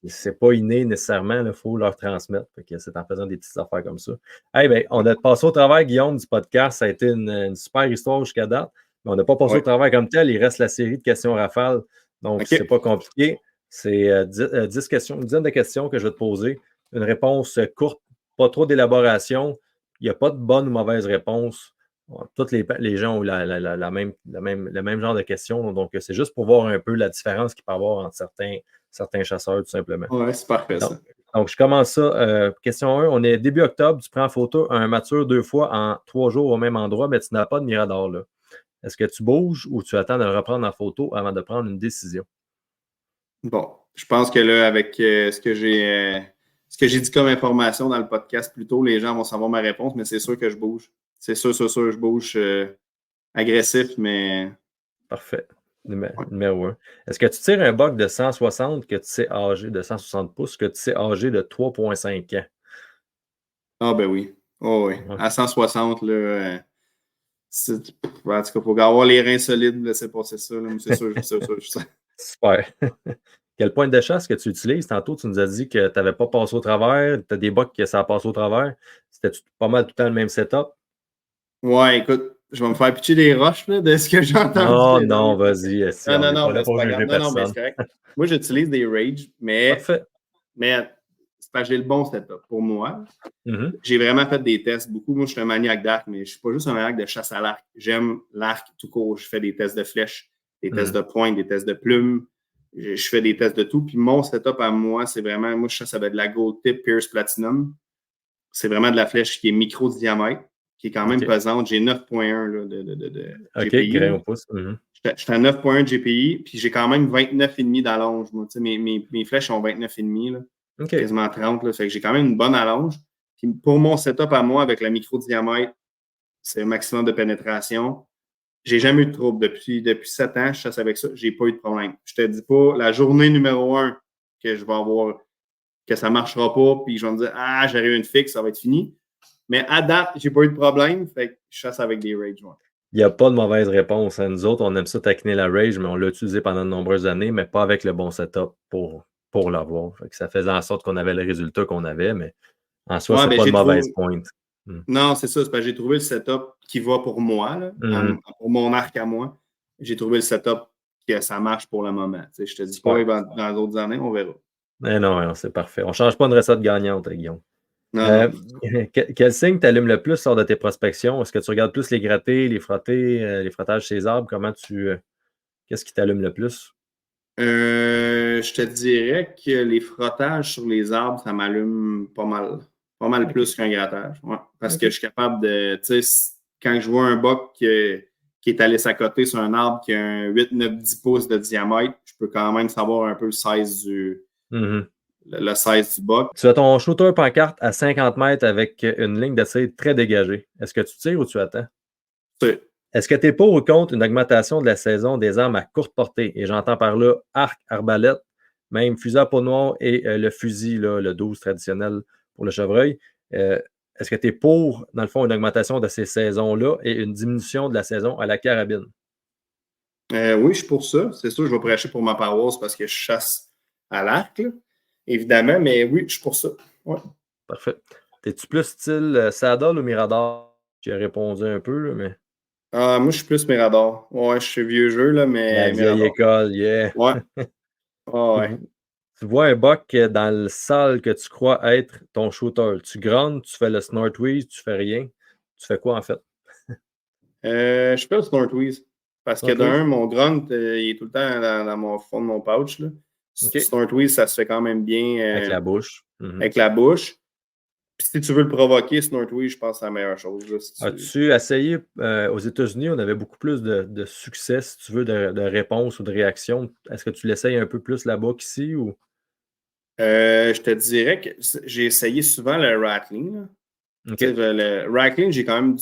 C'est pas inné nécessairement, il faut leur transmettre. Fait que c'est en faisant des petites affaires comme ça. Hey, ben, on a passé au travers, Guillaume, du podcast. Ça a été une super histoire jusqu'à date. Mais on n'a pas passé au travers comme tel. Il reste la série de questions rafales. Donc, c'est pas compliqué. C'est 10 questions, une dizaine de questions que je vais te poser. Une réponse courte, pas trop d'élaboration. Il n'y a pas de bonne ou mauvaise réponse. Tous les gens ont le même genre de questions. Donc, c'est juste pour voir un peu la différence qu'il peut y avoir entre certains chasseurs, tout simplement.
Ouais, c'est parfait, ça.
Donc, je commence ça. Question 1. On est début octobre. Tu prends en photo un mature 2 fois en 3 jours au même endroit, mais tu n'as pas de mirador là. Est-ce que tu bouges ou tu attends de reprendre en photo avant de prendre une décision?
Bon, je pense que là, avec ce que j'ai dit comme information dans le podcast plus tôt, les gens vont savoir ma réponse, mais c'est sûr que je bouge. C'est sûr, je bouge agressif, mais...
Parfait. Numéro 1. Est-ce que tu tires un buck de 160 que tu sais âgé de 160 pouces que tu sais âgé de 3,5 ans?
Ah ben oui. Oh oui. À 160, là, en tout cas, il faut avoir les reins solides de laisser passer ça. Là, c'est sûr.
Super. Quel point de chasse que tu utilises? Tantôt, tu nous as dit que tu n'avais pas passé au travers. Tu as des bucks que ça a passé au travers. C'était pas mal tout le temps le même setup?
Ouais, écoute, je vais me faire pitcher des roches là, de ce que j'ai entendu.
Oh non, vas-y.
Non, c'est pas grave. Non, mais c'est correct. Moi, j'utilise des Rage, mais c'est parce que j'ai le bon setup pour moi. J'ai vraiment fait des tests beaucoup. Moi, je suis un maniaque d'arc, mais je ne suis pas juste un maniaque de chasse à l'arc. J'aime l'arc tout court. Je fais des tests de flèches, des tests de pointe, des tests de plumes. Je fais des tests de tout. Puis mon setup à moi, c'est vraiment, moi, je chasse avec de la Gold Tip Pierce Platinum. C'est vraiment de la flèche qui est micro de diamètre, qui est quand même pesante. J'ai 9.1 de GPI.
Grain au pouce.
Je suis à 9.1 de GPI, puis j'ai quand même 29,5 d'allonge. Moi. Mes flèches ont 29,5, quasiment 30. Là, fait que j'ai quand même une bonne allonge. Puis pour mon setup à moi, avec la micro diamètre, c'est un maximum de pénétration. J'ai jamais eu de trouble. Depuis 7 ans, je chasse avec ça. J'ai pas eu de problème. Je te dis pas la journée numéro 1 que je vais avoir, que ça marchera pas, puis je vais me dire, j'aurais eu une fixe, ça va être fini. Mais à date, j'ai pas eu de problème. Fait que je chasse avec des Rage. Ouais.
Il n'y a pas de mauvaise réponse. Nous autres, on aime ça taquiner la Rage, mais on l'a utilisé pendant de nombreuses années, mais pas avec le bon setup pour l'avoir. Ça faisait en sorte qu'on avait le résultat qu'on avait, mais en soi, c'est pas de mauvaise pointe.
Non, c'est ça. C'est parce que j'ai trouvé le setup qui va pour moi, là, pour mon arc à moi. J'ai trouvé le setup que ça marche pour le moment. Je te dis pas, dans les autres années, on verra.
Non, c'est parfait. On ne change pas une recette gagnante, Guillaume.
Non.
Quel signe t'allume le plus lors de tes prospections? Est-ce que tu regardes plus les grattés, les frottés, les frottages chez les arbres? Qu'est-ce qui t'allume le plus?
Je te dirais que les frottages sur les arbres, ça m'allume pas mal. Pas mal plus qu'un grattage. Ouais. Parce que je suis capable de... Tu sais, quand je vois un buck qui est allé s'accoter sur un arbre qui a un 8, 9, 10 pouces de diamètre, je peux quand même savoir un peu le size du buck.
Tu as ton shooter pancarte à 50 mètres avec une ligne de tir très dégagée. Est-ce que tu tires ou tu attends?
Oui.
Est-ce que tu es pour ou contre une augmentation de la saison des armes à courte portée? Et j'entends par là arc, arbalète, même fusil à peau noire et le fusil, là, le 12 traditionnel pour le chevreuil. Est-ce que tu es pour, dans le fond, une augmentation de ces saisons-là et une diminution de la saison à la carabine?
Oui, je suis pour ça. C'est sûr, je vais prêcher pour ma paroisse parce que je chasse à l'arc, là, évidemment, mais oui, je suis pour ça. Ouais.
Parfait. Es-tu plus style saddle ou mirador? J'ai répondu un peu, là, mais...
moi, je suis plus mirador. Ouais, je suis vieux jeu, là, mais...
La vieille école, yeah.
Ouais. Ouais.
Tu vois un buck dans le salle que tu crois être ton shooter. Tu grondes, tu fais le snortweeze, tu fais rien. Tu fais quoi, en fait?
Je fais le snortweeze. Parce que d'un, mon grunt, il est tout le temps dans mon fond de mon pouch. Là. Snortweeze, ça se fait quand même bien.
Avec la bouche.
Avec la bouche. Puis si tu veux le provoquer, snortweeze, je pense que c'est la meilleure chose. Là, si
As-tu essayé aux États-Unis, on avait beaucoup plus de succès, si tu veux, de réponse ou de réaction. Est-ce que tu l'essayes un peu plus là-bas qu'ici? Ou...
je te dirais que j'ai essayé souvent le rattling. Le rattling, j'ai quand même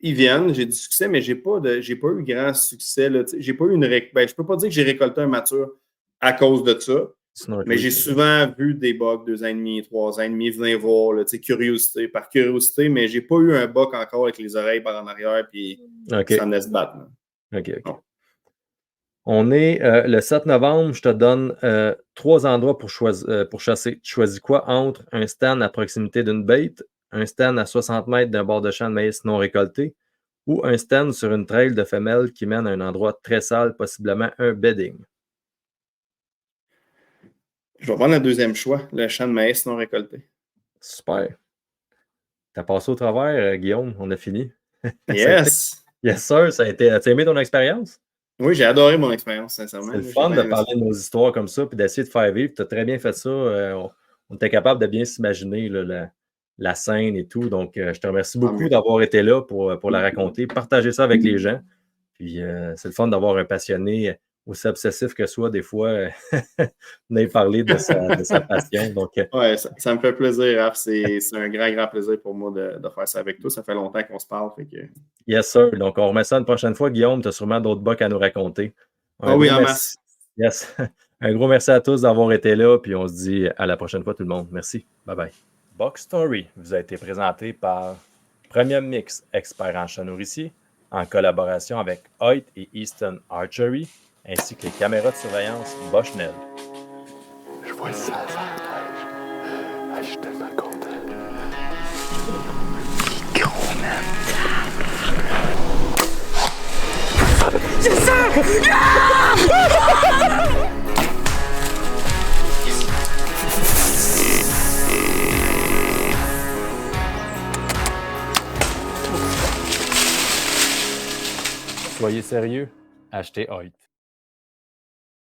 ils viennent, j'ai du succès, mais j'ai pas eu grand succès. Là, j'ai pas eu je peux pas dire que j'ai récolté un mature à cause de ça. Mais j'ai souvent vu des bucks 2 ans et demi, 3 ans et demi venir voir, là, curiosité, par curiosité, mais j'ai pas eu un buck encore avec les oreilles par en arrière, puis ça me laisse battre. Là.
OK. On est le 7 novembre, je te donne 3 endroits pour chasser. Tu choisis quoi entre un stand à proximité d'une bait, un stand à 60 mètres d'un bord de champ de maïs non récolté ou un stand sur une trail de femelles qui mène à un endroit très sale, possiblement un bedding?
Je vais prendre le deuxième choix, le champ de maïs non récolté.
Super. T'as passé au travers, Guillaume, on a fini.
Yes!
Yes, sir, ça a été. As-tu aimé ton expérience?
Oui, j'ai adoré mon expérience, sincèrement.
C'est le fun de parler de nos histoires comme ça puis d'essayer de faire vivre. Tu as très bien fait ça. On était capable de bien s'imaginer la scène et tout. Donc, je te remercie beaucoup d'avoir été là pour la raconter, partager ça avec les gens. Puis, c'est le fun d'avoir un passionné aussi obsessif que soi, des fois, venir parler de sa passion. Donc,
ouais, ça me fait plaisir, Raph. C'est un grand plaisir pour moi de faire ça avec toi. Ça fait longtemps qu'on se parle. Fait que...
Yes, sir. Donc, on remet ça une prochaine fois. Guillaume, tu as sûrement d'autres bucks à nous raconter.
Oui, en masse.
Yes. Un gros merci à tous d'avoir été là. Puis, on se dit à la prochaine fois, tout le monde. Merci. Bye-bye. Buck Story vous a été présenté par Premium Mix, expert en chat nourricier, en collaboration avec Hoyt et Easton Archery, ainsi que les caméras de surveillance Bushnell.
Je vois ça à la neige. Je suis tellement content.
Yes, sir!
Soyez sérieux, achetez Hoyt.